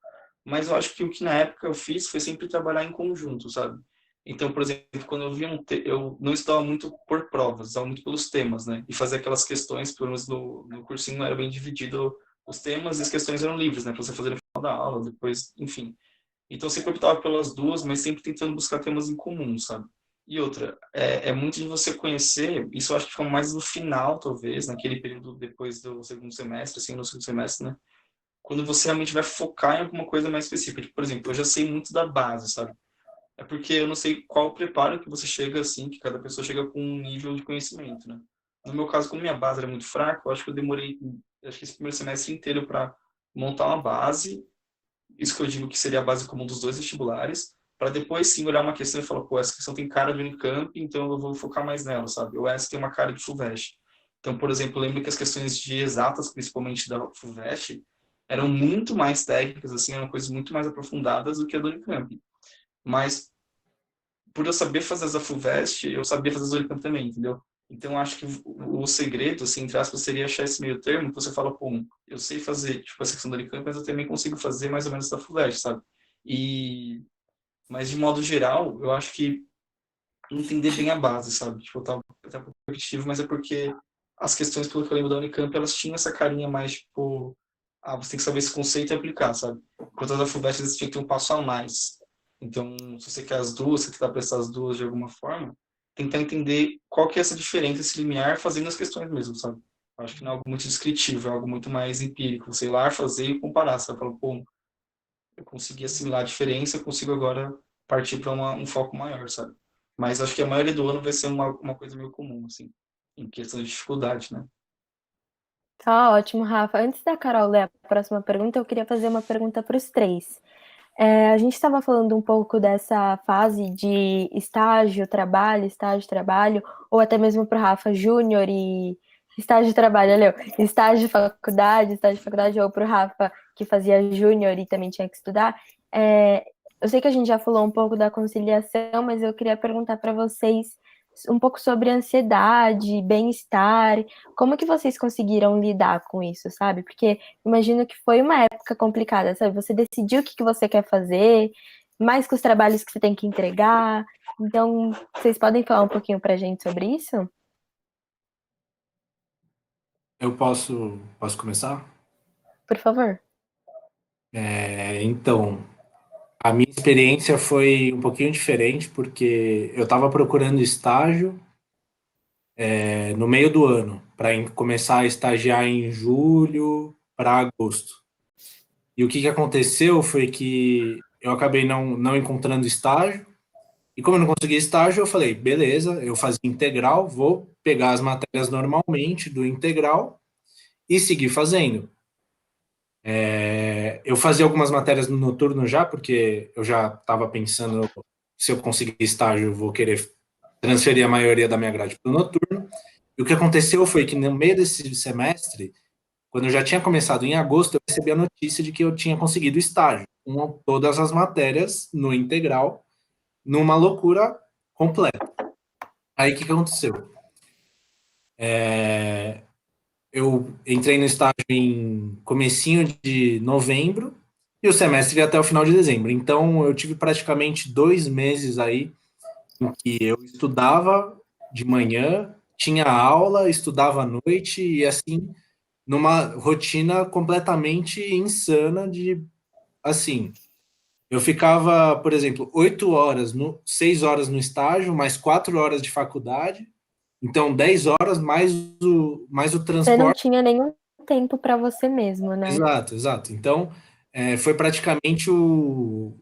Mas eu acho que o que na época eu fiz foi sempre trabalhar em conjunto, sabe? Então, por exemplo, quando eu vi eu não estudava muito por provas, estudava muito pelos temas, né? E fazer aquelas questões, pelo menos no cursinho era bem dividido os temas e as questões eram livres, né? Para você fazer no final da aula, depois, enfim. Então, eu sempre optava pelas duas, mas sempre tentando buscar temas em comum, sabe? E outra, é muito de você conhecer, isso eu acho que fica mais no final, talvez, naquele período depois do segundo semestre, assim, no segundo semestre, né? Quando você realmente vai focar em alguma coisa mais específica. Tipo, por exemplo, eu já sei muito da base, sabe? É porque eu não sei qual o preparo que você chega, assim, que cada pessoa chega com um nível de conhecimento, né? No meu caso, como minha base era muito fraca, eu acho que eu demorei, acho que esse primeiro semestre inteiro para montar uma base, isso que eu digo que seria a base comum dos dois vestibulares, para depois sim olhar uma questão e falar, pô, essa questão tem cara de Unicamp, então eu vou focar mais nela, sabe? Ou essa tem uma cara de FUVEST. Então, por exemplo, eu lembro que as questões de exatas, principalmente da FUVEST, eram muito mais técnicas, assim, eram coisas muito mais aprofundadas do que a do Unicamp. Mas, por eu saber fazer as da FUVEST, eu sabia fazer as do Unicamp também, entendeu? Então, acho que o segredo, assim, entre aspas, seria achar esse meio termo, que você fala, pô, eu sei fazer, tipo, a secção do Unicamp, mas eu também consigo fazer mais ou menos da FUVEST, sabe? Mas, de modo geral, eu acho que entender bem a base, sabe? Tipo, eu tava até um pouco repetitivo, mas é porque as questões, pelo que eu lembro da Unicamp, elas tinham essa carinha mais, tipo, você tem que saber esse conceito e aplicar, sabe? Enquanto as da FUVEST, eles tinham que ter um passo a mais. Então, se você quer as duas, se você tentar prestar as duas de alguma forma, tentar entender qual que é essa diferença, esse limiar, fazendo as questões mesmo, sabe? Acho que não é algo muito descritivo, é algo muito mais empírico. Você ir lá, fazer e comparar. Você fala, pô, eu consegui assimilar a diferença, eu consigo agora partir para um foco maior, sabe? Mas acho que a maioria do ano vai ser uma coisa meio comum, assim, em questão de dificuldade, né? Tá ótimo, Rafa. Antes da Carol ler a próxima pergunta, eu queria fazer uma pergunta para os três. A gente estava falando um pouco dessa fase de estágio, trabalho, ou até mesmo para o Rafa Júnior e estágio, trabalho, olha, estágio, faculdade, ou para o Rafa que fazia júnior e também tinha que estudar. Eu sei que a gente já falou um pouco da conciliação, mas eu queria perguntar para vocês um pouco sobre ansiedade, bem-estar, como que vocês conseguiram lidar com isso, sabe? Porque imagino que foi uma época complicada, sabe? Você decidiu o que você quer fazer, mais com os trabalhos que você tem que entregar. Então, vocês podem falar um pouquinho pra gente sobre isso? Eu posso começar? Por favor. Então, a minha experiência foi um pouquinho diferente, porque eu estava procurando estágio no meio do ano, para começar a estagiar em julho para agosto. E o que aconteceu foi que eu acabei não encontrando estágio, e como eu não consegui estágio, eu falei, beleza, eu fazia integral, vou pegar as matérias normalmente do integral e seguir fazendo. Eu fazia algumas matérias no noturno já, porque eu já estava pensando, se eu conseguir estágio, eu vou querer transferir a maioria da minha grade para o noturno. E o que aconteceu foi que no meio desse semestre, quando eu já tinha começado em agosto, eu recebi a notícia de que eu tinha conseguido estágio, com todas as matérias no integral, numa loucura completa. Aí o que aconteceu? Eu entrei no estágio em comecinho de novembro e o semestre ia até o final de dezembro. Então eu tive praticamente 2 meses aí em que eu estudava de manhã, tinha aula, estudava à noite e assim numa rotina completamente insana de assim. Eu ficava, por exemplo, 8 horas, 6 horas no estágio, mais 4 horas de faculdade, então 10 horas mais o Você não transporte. tinha nenhum tempo para você mesmo, né? Exato, exato. Então, foi praticamente o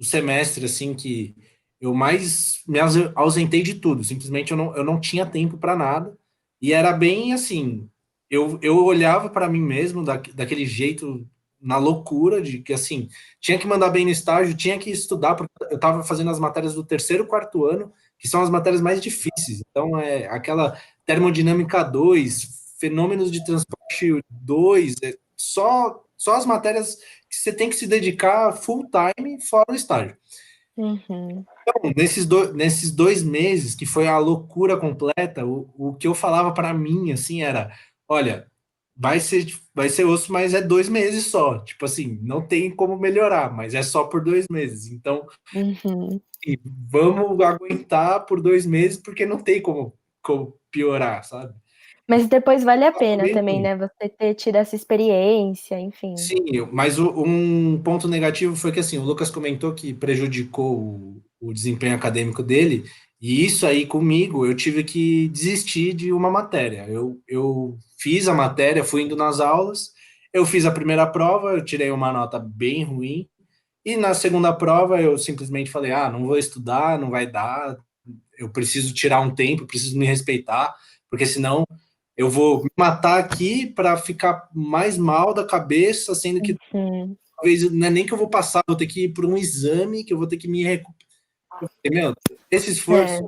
semestre, assim, que eu mais me ausentei de tudo. Simplesmente eu não tinha tempo para nada. E era bem assim, eu olhava para mim mesmo daquele jeito, na loucura, de que, assim, tinha que mandar bem no estágio, tinha que estudar, porque eu estava fazendo as matérias do terceiro, quarto ano, que são as matérias mais difíceis. Então, aquela termodinâmica 2, fenômenos de transporte 2, só as matérias que você tem que se dedicar full time fora o estágio. Uhum. Então, nesses 2 meses, que foi a loucura completa, o que eu falava para mim, assim, era, olha, vai ser osso, mas é 2 meses só. Tipo assim, não tem como melhorar, mas é só por 2 meses. Então, Uhum. vamos aguentar por 2 meses, porque não tem como piorar, sabe? Mas depois vale a pena Também também, né? Você ter tido essa experiência, enfim. sim, mas um ponto negativo foi que assim, o Lucas comentou que prejudicou o desempenho acadêmico dele, e isso aí comigo, eu tive que desistir de uma matéria. Eu fiz a matéria, fui indo nas aulas, eu fiz a primeira prova, eu tirei uma nota bem ruim, e na segunda prova eu simplesmente falei, não vou estudar, não vai dar, eu preciso tirar um tempo, preciso me respeitar, porque senão eu vou me matar aqui para ficar mais mal da cabeça, sendo que Uhum. talvez não é nem que eu vou passar, vou ter que ir para um exame, que eu vou ter que me recuperar. Meu, esse esforço,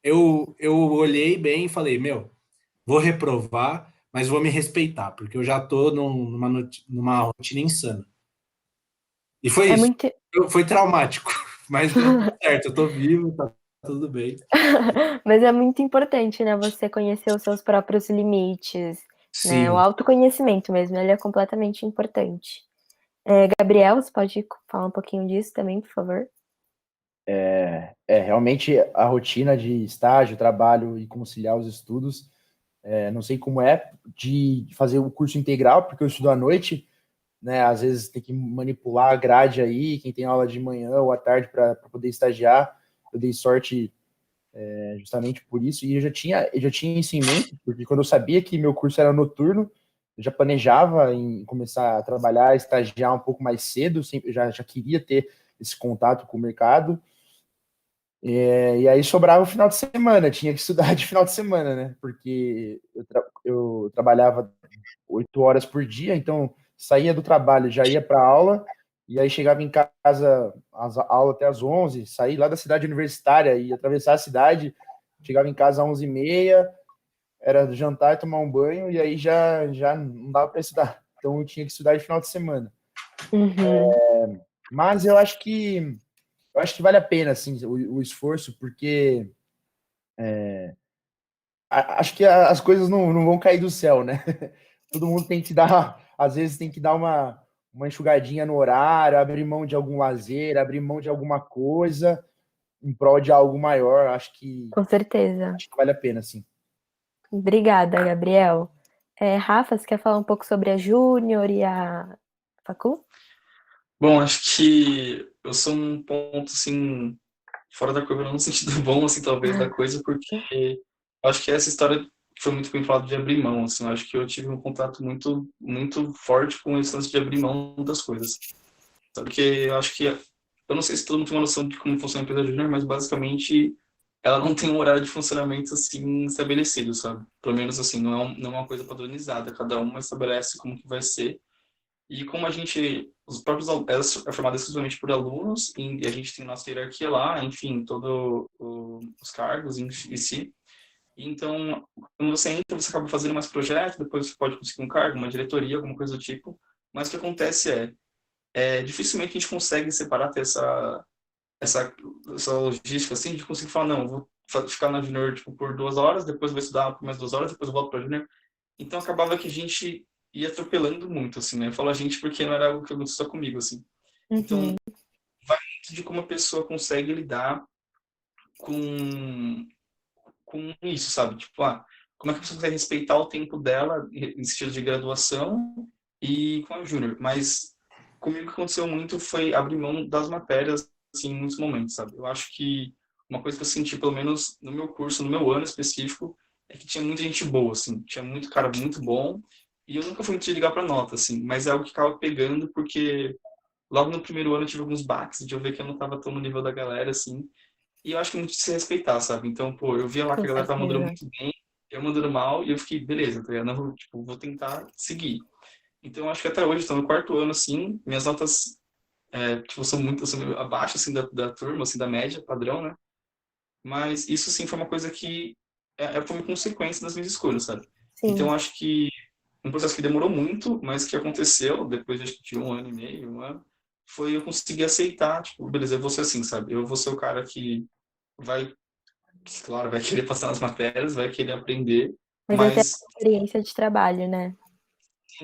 É. eu olhei bem e falei, meu, vou reprovar, mas vou me respeitar, porque eu já tô numa rotina insana. E foi É isso. muito. Foi traumático, mas deu tudo certo, eu tô vivo, tá tudo bem. Mas é muito importante, né? Você conhecer os seus próprios limites, né? O Sim. autoconhecimento mesmo, ele é completamente importante. Gabriel, você pode falar um pouquinho disso também, por favor? Realmente a rotina de estágio, trabalho e conciliar os estudos não sei como é, de fazer o curso integral, porque eu estudo à noite, né? Às vezes tem que manipular a grade aí, quem tem aula de manhã ou à tarde para poder estagiar. Eu dei sorte justamente por isso, e eu já tinha isso em mente, porque quando eu sabia que meu curso era noturno, eu já planejava em começar a trabalhar, estagiar um pouco mais cedo, sempre, já queria ter esse contato com o mercado, e aí sobrava o final de semana, tinha que estudar de final de semana, né? Porque eu trabalhava 8 horas por dia, então saía do trabalho, já ia para aula, e aí chegava em casa, a aula até às 11, saí lá da cidade universitária e atravessar a cidade, chegava em casa às 11h30, era jantar e tomar um banho, e aí já não dava para estudar. Então eu tinha que estudar de final de semana. Mas eu acho que vale a pena assim, o esforço, porque acho que as coisas não vão cair do céu, né? Todo mundo tem que dar, às vezes tem que dar uma enxugadinha no horário, abrir mão de algum lazer, abrir mão de alguma coisa em prol de algo maior. Com certeza. Acho que vale a pena, sim. Obrigada, Gabriel. Rafa, você quer falar um pouco sobre a Júnior e a Facu? Bom, acho que eu sou um ponto, assim, fora da curva, não no sentido bom, assim, talvez, da coisa, porque acho que essa história que foi muito bem falado de abrir mão, assim, eu acho que eu tive um contato muito, muito forte com esse lance de abrir mão das coisas. Porque eu acho que, eu não sei se todo mundo tem uma noção de como funciona a empresa júnior, mas basicamente ela não tem um horário de funcionamento, assim, estabelecido, sabe? Pelo menos, assim, não é uma coisa padronizada, cada uma estabelece como que vai ser. E como a gente, ela é formada exclusivamente por alunos, e a gente tem nossa hierarquia lá, enfim, todos os cargos em si. Então, quando você entra, você acaba fazendo mais projetos, depois você pode conseguir um cargo, uma diretoria, alguma coisa do tipo. Mas o que acontece dificilmente a gente consegue separar, ter essa logística, assim, de conseguir falar, não, eu vou ficar na junior, tipo, por 2 horas, depois vou estudar por mais 2 horas, depois eu volto para junior. Então, acabava que a gente ia atropelando muito, assim, né? Eu falo a gente porque não era algo que aconteceu só comigo, assim. Então, vai muito de como a pessoa consegue lidar com isso, sabe? Tipo, como é que a pessoa consegue respeitar o tempo dela em sentido de graduação e com a júnior. Mas comigo o que aconteceu muito foi abrir mão das matérias, assim, em muitos momentos, sabe? Eu acho que uma coisa que eu senti, pelo menos no meu curso, no meu ano específico, é que tinha muita gente boa, assim. Tinha muito cara muito bom. E eu nunca fui muito de ligar pra nota, assim. Mas é algo que acaba pegando porque logo no primeiro ano eu tive alguns baques de eu ver que eu não tava tão no nível da galera, assim. E eu acho que muito de se respeitar, sabe? Então, pô, eu via lá que a galera tava mandando muito bem, eu mandando mal, e eu fiquei, beleza, tá ligado? Não, tipo, vou tentar seguir. Então, eu acho que até hoje, estou no quarto ano, assim, minhas notas, tipo, são meio abaixo, assim, da turma, assim, da média, padrão, né? Mas isso, sim, foi uma coisa que foi uma consequência das minhas escolhas, sabe? Sim. Então, eu acho que um processo que demorou muito, mas que aconteceu depois de 1 ano e meio, 1 ano, foi eu conseguir aceitar, tipo, beleza, eu vou ser assim, sabe? Eu vou ser o cara que vai, claro, vai querer passar nas matérias, vai querer aprender, Mas vai ter mas experiência de trabalho, né?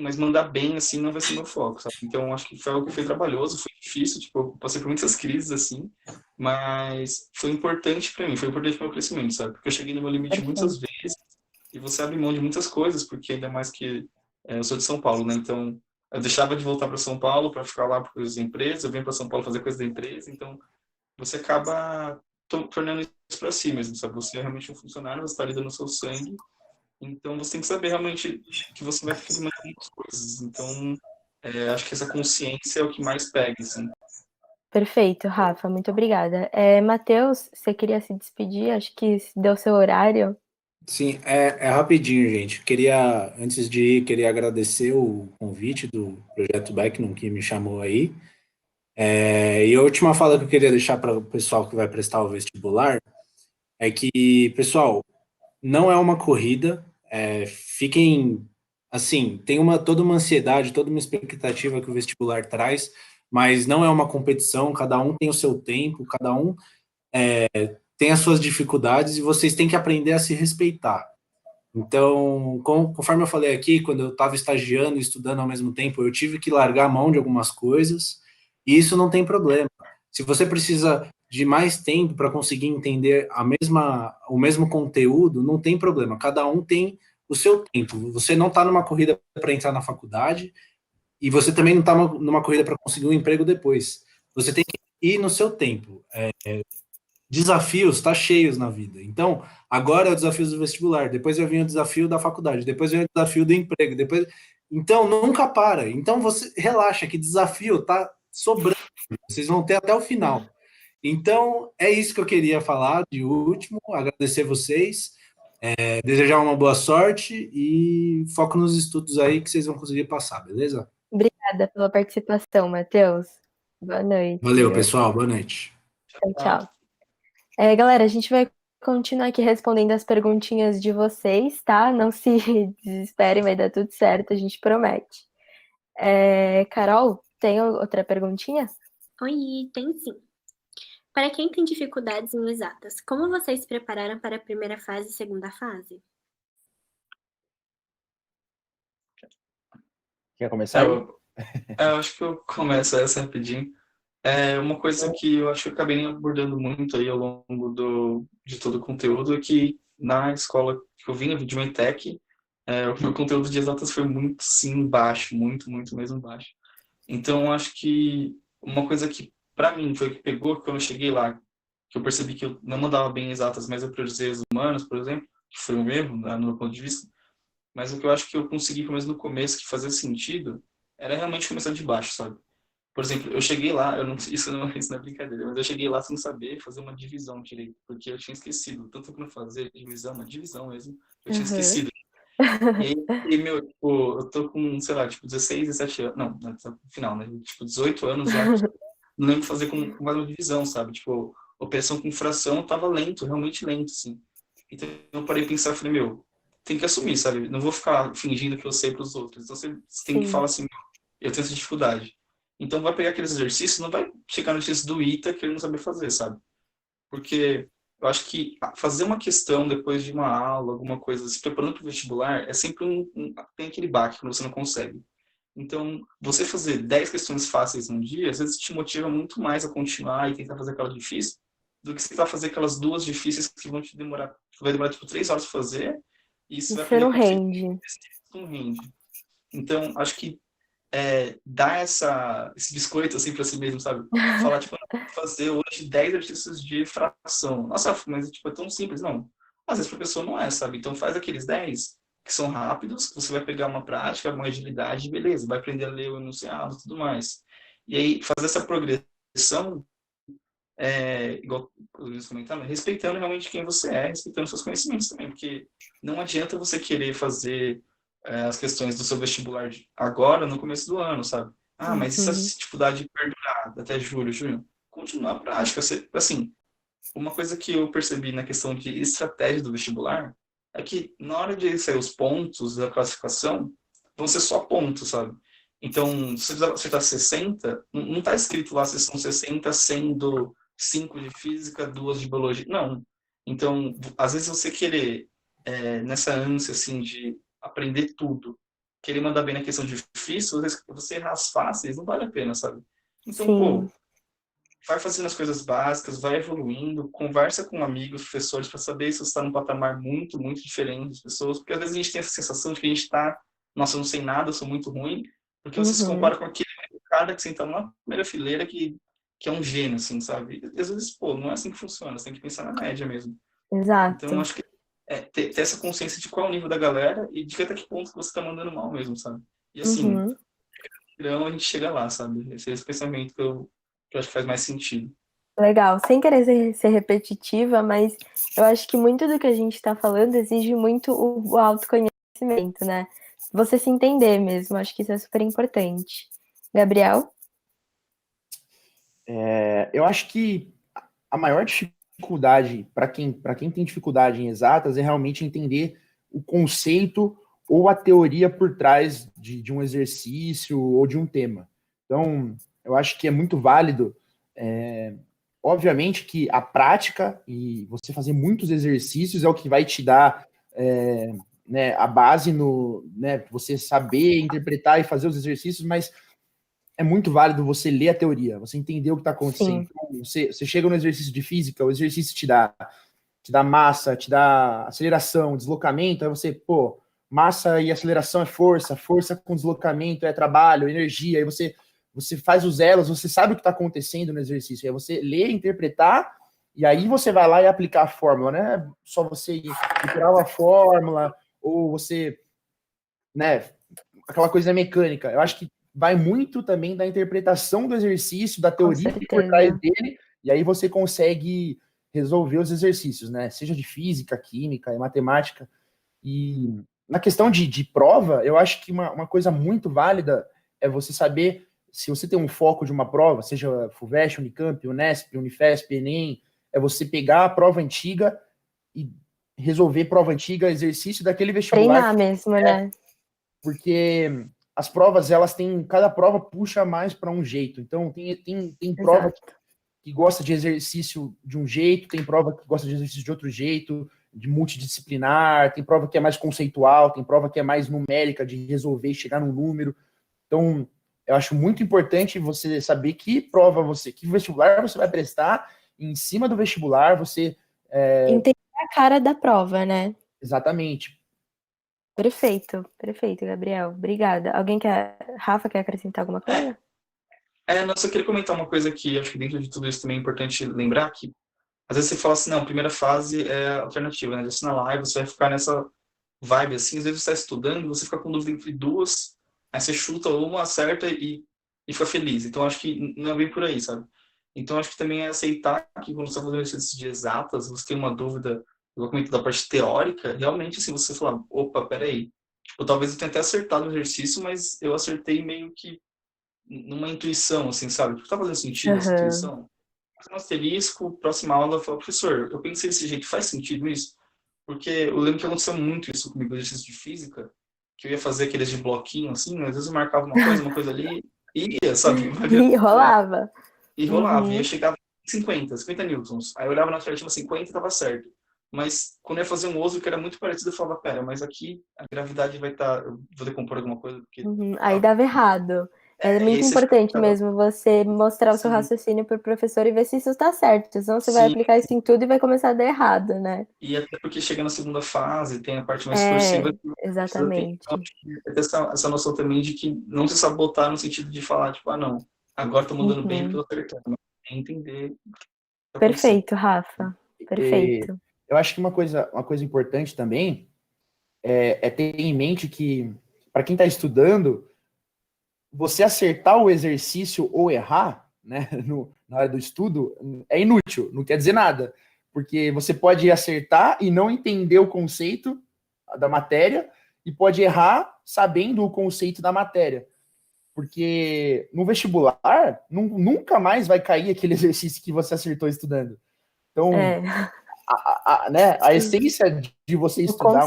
mas mandar bem, assim, não vai ser meu foco, sabe? Então, acho que foi algo que foi trabalhoso, foi difícil, tipo, eu passei por muitas crises, assim, mas foi importante para mim, foi importante para o meu crescimento, sabe? Porque eu cheguei no meu limite muitas vezes e você abre mão de muitas coisas, porque ainda mais que eu sou de São Paulo, né? Então, eu deixava de voltar para São Paulo para ficar lá por coisas da empresa, eu venho para São Paulo fazer coisas da empresa, então você acaba tornando isso para si mesmo, sabe? Você é realmente um funcionário, você está lidando no seu sangue, então você tem que saber realmente que você vai fazer mais muitas coisas. Então, acho que essa consciência é o que mais pega, assim. Perfeito, Rafa, muito obrigada. Matheus, você queria se despedir? Acho que deu seu horário. Sim, é rapidinho, gente. Antes de ir, queria agradecer o convite do Projeto Beckman que me chamou aí. E a última fala que eu queria deixar para o pessoal que vai prestar o vestibular é que, pessoal, não é uma corrida. Fiquem, assim, tem toda uma ansiedade, toda uma expectativa que o vestibular traz, mas não é uma competição, cada um tem o seu tempo, cada um tem as suas dificuldades e vocês têm que aprender a se respeitar. Então, conforme eu falei aqui, quando eu estava estagiando e estudando ao mesmo tempo, eu tive que largar a mão de algumas coisas, e isso não tem problema. Se você precisa de mais tempo para conseguir entender o mesmo conteúdo, não tem problema. Cada um tem o seu tempo. Você não está numa corrida para entrar na faculdade e você também não está numa corrida para conseguir um emprego depois. Você tem que ir no seu tempo. Desafios tá cheios na vida. Então, agora é o desafio do vestibular, depois vai vir o desafio da faculdade, depois vem o desafio do emprego, depois... Então, nunca para. Então, você relaxa, que desafio tá sobrando. Vocês vão ter até o final. Então, é isso que eu queria falar de último, agradecer vocês, desejar uma boa sorte e foco nos estudos aí que vocês vão conseguir passar, beleza? Obrigada pela participação, Matheus. Boa noite. Valeu, pessoal. Boa noite. Tchau, tchau. Galera, a gente vai continuar aqui respondendo as perguntinhas de vocês, tá? Não se desesperem, vai dar tudo certo, a gente promete. Carol, tem outra perguntinha? Oi, tem sim. Para quem tem dificuldades em exatas, como vocês se prepararam para a primeira fase e segunda fase? Quer começar? Eu acho que eu começo essa rapidinho. É uma coisa que eu acho que eu acabei nem abordando muito aí ao longo de todo o conteúdo, é que na escola que eu vim, de Metec, o meu conteúdo de exatas foi muito, sim, baixo, muito, muito mesmo baixo. Então, eu acho que uma coisa que, para mim, foi o que pegou quando eu cheguei lá, que eu percebi que eu não mandava bem exatas, mas eu priorizei as humanas, por exemplo, que foi um erro, né, no meu ponto de vista, mas o que eu acho que eu consegui, pelo menos no começo, que fazia sentido, era realmente começar de baixo, sabe? Por exemplo, eu cheguei lá, isso não é brincadeira, mas eu cheguei lá sem saber fazer uma divisão direito, porque eu tinha esquecido, tanto que não fazer divisão, uma divisão mesmo, eu tinha esquecido. E meu, tipo, eu tô com, sei lá, tipo, 16, 17 anos, não, no final, né, tipo, 18 anos já, não lembro fazer com mais uma divisão, sabe? Tipo, operação com fração eu tava lento, realmente lento, assim. Então eu parei a pensar, eu falei, meu, tem que assumir, sabe? Não vou ficar fingindo que eu sei pros outros. Então você tem que falar assim, meu, eu tenho essa dificuldade. Então vai pegar aqueles exercícios, não vai chegar no exercício do ITA que ele não saber fazer, sabe? Porque eu acho que fazer uma questão depois de uma aula, alguma coisa, se preparando para o vestibular, é sempre tem aquele baque quando você não consegue. Então, você fazer 10 questões fáceis num dia, às vezes te motiva muito mais a continuar e tentar fazer aquela difícil, do que você tentar fazer aquelas duas difíceis que vão te demorar, que vai demorar tipo 3 horas para fazer, e você vai Você não aprender rende. não rende. Então, acho que dar esse biscoito assim para si mesmo, sabe? Falar, tipo, fazer hoje 10 exercícios de fração. Nossa, mas tipo, é tão simples. Não. Às vezes para a pessoa não é, sabe? Então faz aqueles 10 que são rápidos, que você vai pegar uma prática, uma agilidade, beleza, vai aprender a ler o enunciado e tudo mais. E aí, fazer essa progressão, igual os comentários, respeitando realmente quem você é, respeitando seus conhecimentos também, porque não adianta você querer fazer as questões do seu vestibular agora, no começo do ano, sabe? Ah, mas e se essa dificuldade perdurar até julho, junho? Continuar a prática. Assim, uma coisa que eu percebi na questão de estratégia do vestibular é que na hora de sair os pontos da classificação, vão ser só pontos, sabe? Então, se você acertar 60, não está escrito lá se são 60 sendo 5 de física, 2 de biologia. Não. Então, às vezes você querer, nessa ânsia, assim, de aprender tudo, querer mandar bem na questão de difícil, às vezes você errar as fáceis, não vale a pena, sabe? Então, pô, vai fazendo as coisas básicas, vai evoluindo, conversa com amigos, professores, para saber se você está num patamar muito, muito diferente das pessoas, porque às vezes a gente tem essa sensação de que a gente está, nossa, eu não sei nada, eu sou muito ruim, porque você se compara com aquele cara que senta na primeira fileira que é um gênio, assim, sabe? E, às vezes, pô, não é assim que funciona, você tem que pensar na média mesmo. Exato. Então, acho que ter essa consciência de qual é o nível da galera e de até que ponto você está mandando mal mesmo, sabe? E assim, então a gente chega lá, sabe? Esse é esse pensamento que eu acho que faz mais sentido. Legal, sem querer ser repetitiva, mas eu acho que muito do que a gente está falando exige muito o autoconhecimento, né? Você se entender mesmo, acho que isso é super importante. Gabriel? Eu acho que a maior dificuldade para quem tem dificuldade em exatas é realmente entender o conceito ou a teoria por trás de um exercício ou de um tema. Então, eu acho que é muito válido, obviamente que a prática e você fazer muitos exercícios é o que vai te dar né, a base no, né, você saber interpretar e fazer os exercícios, mas é muito válido você ler a teoria, você entender o que está acontecendo. Então, você chega no exercício de física, o exercício te dá massa, te dá aceleração, deslocamento, aí você, pô, massa e aceleração é força, força com deslocamento é trabalho, energia, aí você faz os elos, você sabe o que está acontecendo no exercício, aí você lê, interpretar, e aí você vai lá e aplicar a fórmula, né? Só você tirar uma fórmula, ou você, né, aquela coisa mecânica. Eu acho que vai muito também da interpretação do exercício, da teoria por trás dele, e aí você consegue resolver os exercícios, né? Seja de física, química e matemática. E na questão de prova, eu acho que uma coisa muito válida é você saber, se você tem um foco de uma prova, seja FUVEST, Unicamp, Unesp, Unifesp, Enem, é você pegar a prova antiga e resolver prova antiga, exercício daquele vestibular. Treinar mesmo, né? Porque as provas, elas têm, cada prova puxa mais para um jeito. Então, tem prova que gosta de exercício de um jeito, tem prova que gosta de exercício de outro jeito, de multidisciplinar, tem prova que é mais conceitual, tem prova que é mais numérica, de resolver e chegar num número. Então, eu acho muito importante você saber que vestibular você vai prestar, e em cima do vestibular você... Entender a cara da prova, né? Exatamente. Perfeito, Gabriel. Obrigada. Rafa, quer acrescentar alguma coisa? Não, só queria comentar uma coisa que acho que dentro de tudo isso também é importante lembrar, que às vezes você fala assim, não, a primeira fase é alternativa, né? Assina lá e você vai ficar nessa vibe assim, às vezes você está estudando, você fica com dúvida entre duas, aí você chuta uma, acerta e fica feliz. Então acho que não é bem por aí, sabe? Então acho que também é aceitar que quando você está fazendo exercício de exatas, você tem uma dúvida, eu comento da parte teórica, realmente assim, você fala, opa, peraí, tipo, talvez eu tenha até acertado o exercício, mas eu acertei meio que numa intuição, assim, sabe? Tipo, tá fazendo sentido essa intuição? Um asterisco, próxima aula, eu falo, professor, eu pensei desse jeito, faz sentido isso? Porque eu lembro que aconteceu muito isso comigo, no exercício de física, que eu ia fazer aqueles de bloquinho, assim, às vezes eu marcava uma coisa ali, e ia, sabe? E rolava. E rolava, e eu chegava em 50 newtons. Aí eu olhava na alternativa 50 e tava certo. Mas quando eu ia fazer um outro que era muito parecido, eu falava, pera, mas aqui a gravidade vai estar... Eu vou decompor alguma coisa, porque... Aí dava errado. É muito importante mesmo você mostrar o seu Sim. raciocínio para o professor e ver se isso está certo. Senão você vai aplicar isso em tudo e vai começar a dar errado, né? E até porque chega na segunda fase, tem a parte mais discursiva. Exatamente. Então, ter essa noção também de que não se sabotar no sentido de falar, tipo, não, agora tô mandando bem porque eu tô acertando. É entender. Perfeito, Rafa. Perfeito. Eu acho que uma coisa importante também é ter em mente que, para quem está estudando, você acertar o exercício ou errar, né, na hora do estudo, é inútil, não quer dizer nada. Porque você pode acertar e não entender o conceito da matéria, e pode errar sabendo o conceito da matéria. Porque no vestibular, nunca mais vai cair aquele exercício que você acertou estudando. Então, a essência de você estudar,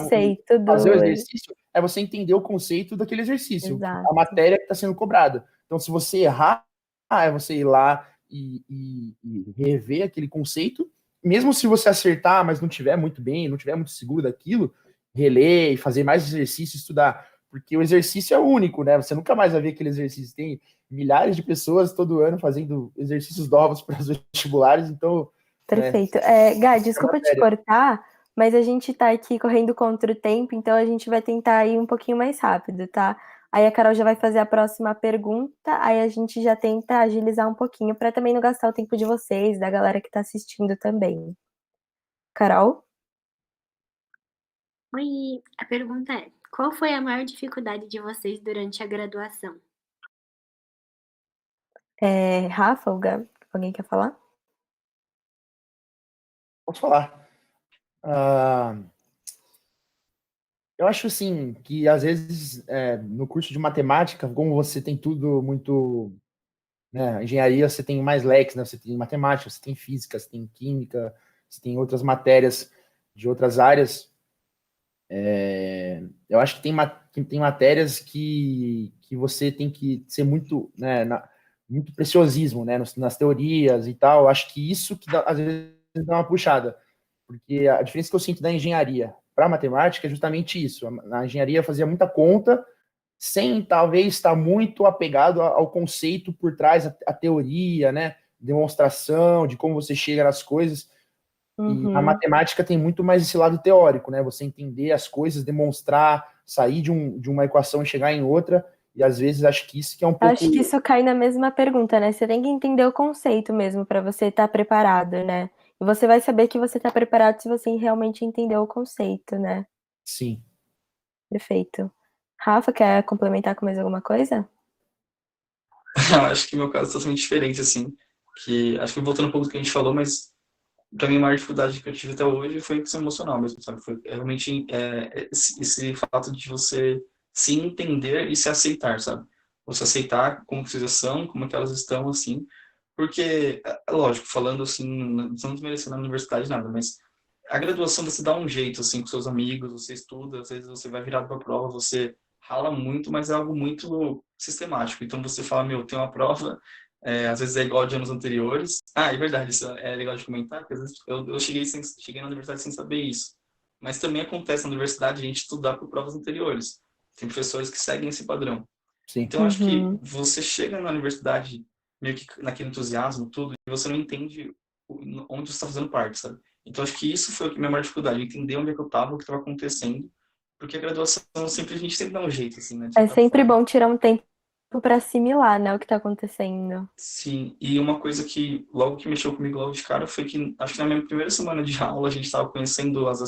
fazer o exercício, é você entender o conceito daquele exercício, a matéria que está sendo cobrada. Então, se você errar, é você ir lá e rever aquele conceito. Mesmo se você acertar, mas não tiver muito bem, não tiver muito seguro daquilo, reler e fazer mais exercício, estudar. Porque o exercício é único, né? Você nunca mais vai ver aquele exercício. Tem milhares de pessoas todo ano fazendo exercícios novos para os vestibulares, então... Perfeito. Gá, desculpa te cortar, mas a gente tá aqui correndo contra o tempo, então a gente vai tentar ir um pouquinho mais rápido, tá? Aí a Carol já vai fazer a próxima pergunta, aí a gente já tenta agilizar um pouquinho, para também não gastar o tempo de vocês, da galera que tá assistindo também. Carol? Oi, a pergunta é: qual foi a maior dificuldade de vocês durante a graduação? Rafa, ou Gá? Alguém quer falar? Posso falar. Eu acho, assim, que às vezes no curso de matemática, como você tem tudo muito... Né, engenharia, você tem mais leques, né? Você tem matemática, você tem física, você tem química, você tem outras matérias de outras áreas. Eu acho que tem matérias que você tem que ser muito, né, muito preciosismo, né, nas teorias e tal. Eu acho que isso que às vezes dá uma puxada, porque a diferença que eu sinto da engenharia para a matemática é justamente isso. Na engenharia eu fazia muita conta, sem talvez estar muito apegado ao conceito por trás, a teoria, né, demonstração de como você chega nas coisas. E a matemática tem muito mais esse lado teórico, né? Você entender as coisas, demonstrar, sair de uma equação e chegar em outra, e às vezes acho que isso que é um pouco... Acho que isso cai na mesma pergunta, né? Você tem que entender o conceito mesmo para você estar preparado, né? E você vai saber que você está preparado se você realmente entender o conceito, né? Sim. Perfeito. Rafa, quer complementar com mais alguma coisa? Acho que meu caso é totalmente diferente, assim, que acho que voltando um pouco do que a gente falou, mas para mim a maior dificuldade que eu tive até hoje foi a questão emocional mesmo, sabe? Foi realmente esse fato de você se entender e se aceitar, sabe? Você aceitar como que vocês são, como que elas estão, assim, porque, lógico, falando assim, não estamos merecendo na universidade nada, mas a graduação você dá um jeito, assim, com seus amigos, você estuda, às vezes você vai virado para a prova, você rala muito, mas é algo muito sistemático. Então você fala, meu, tem uma prova, às vezes é igual de anos anteriores. Ah, é verdade, isso é legal de comentar, porque às vezes eu cheguei na universidade sem saber isso. Mas também acontece na universidade a gente estudar por provas anteriores. Tem professores que seguem esse padrão. Sim. Então, eu acho que Uhum. você chega na universidade meio que naquele entusiasmo, tudo, e você não entende onde você está fazendo parte, sabe? Então, acho que isso foi a minha maior dificuldade, entender onde é que eu estava, o que estava acontecendo, porque a graduação a gente sempre dá um jeito, assim, né, de É certa sempre forma. bom tirar um tempo para assimilar, né, o que está acontecendo. Sim, e uma coisa que logo que mexeu comigo logo de cara foi que, acho que na minha primeira semana de aula, a gente estava conhecendo as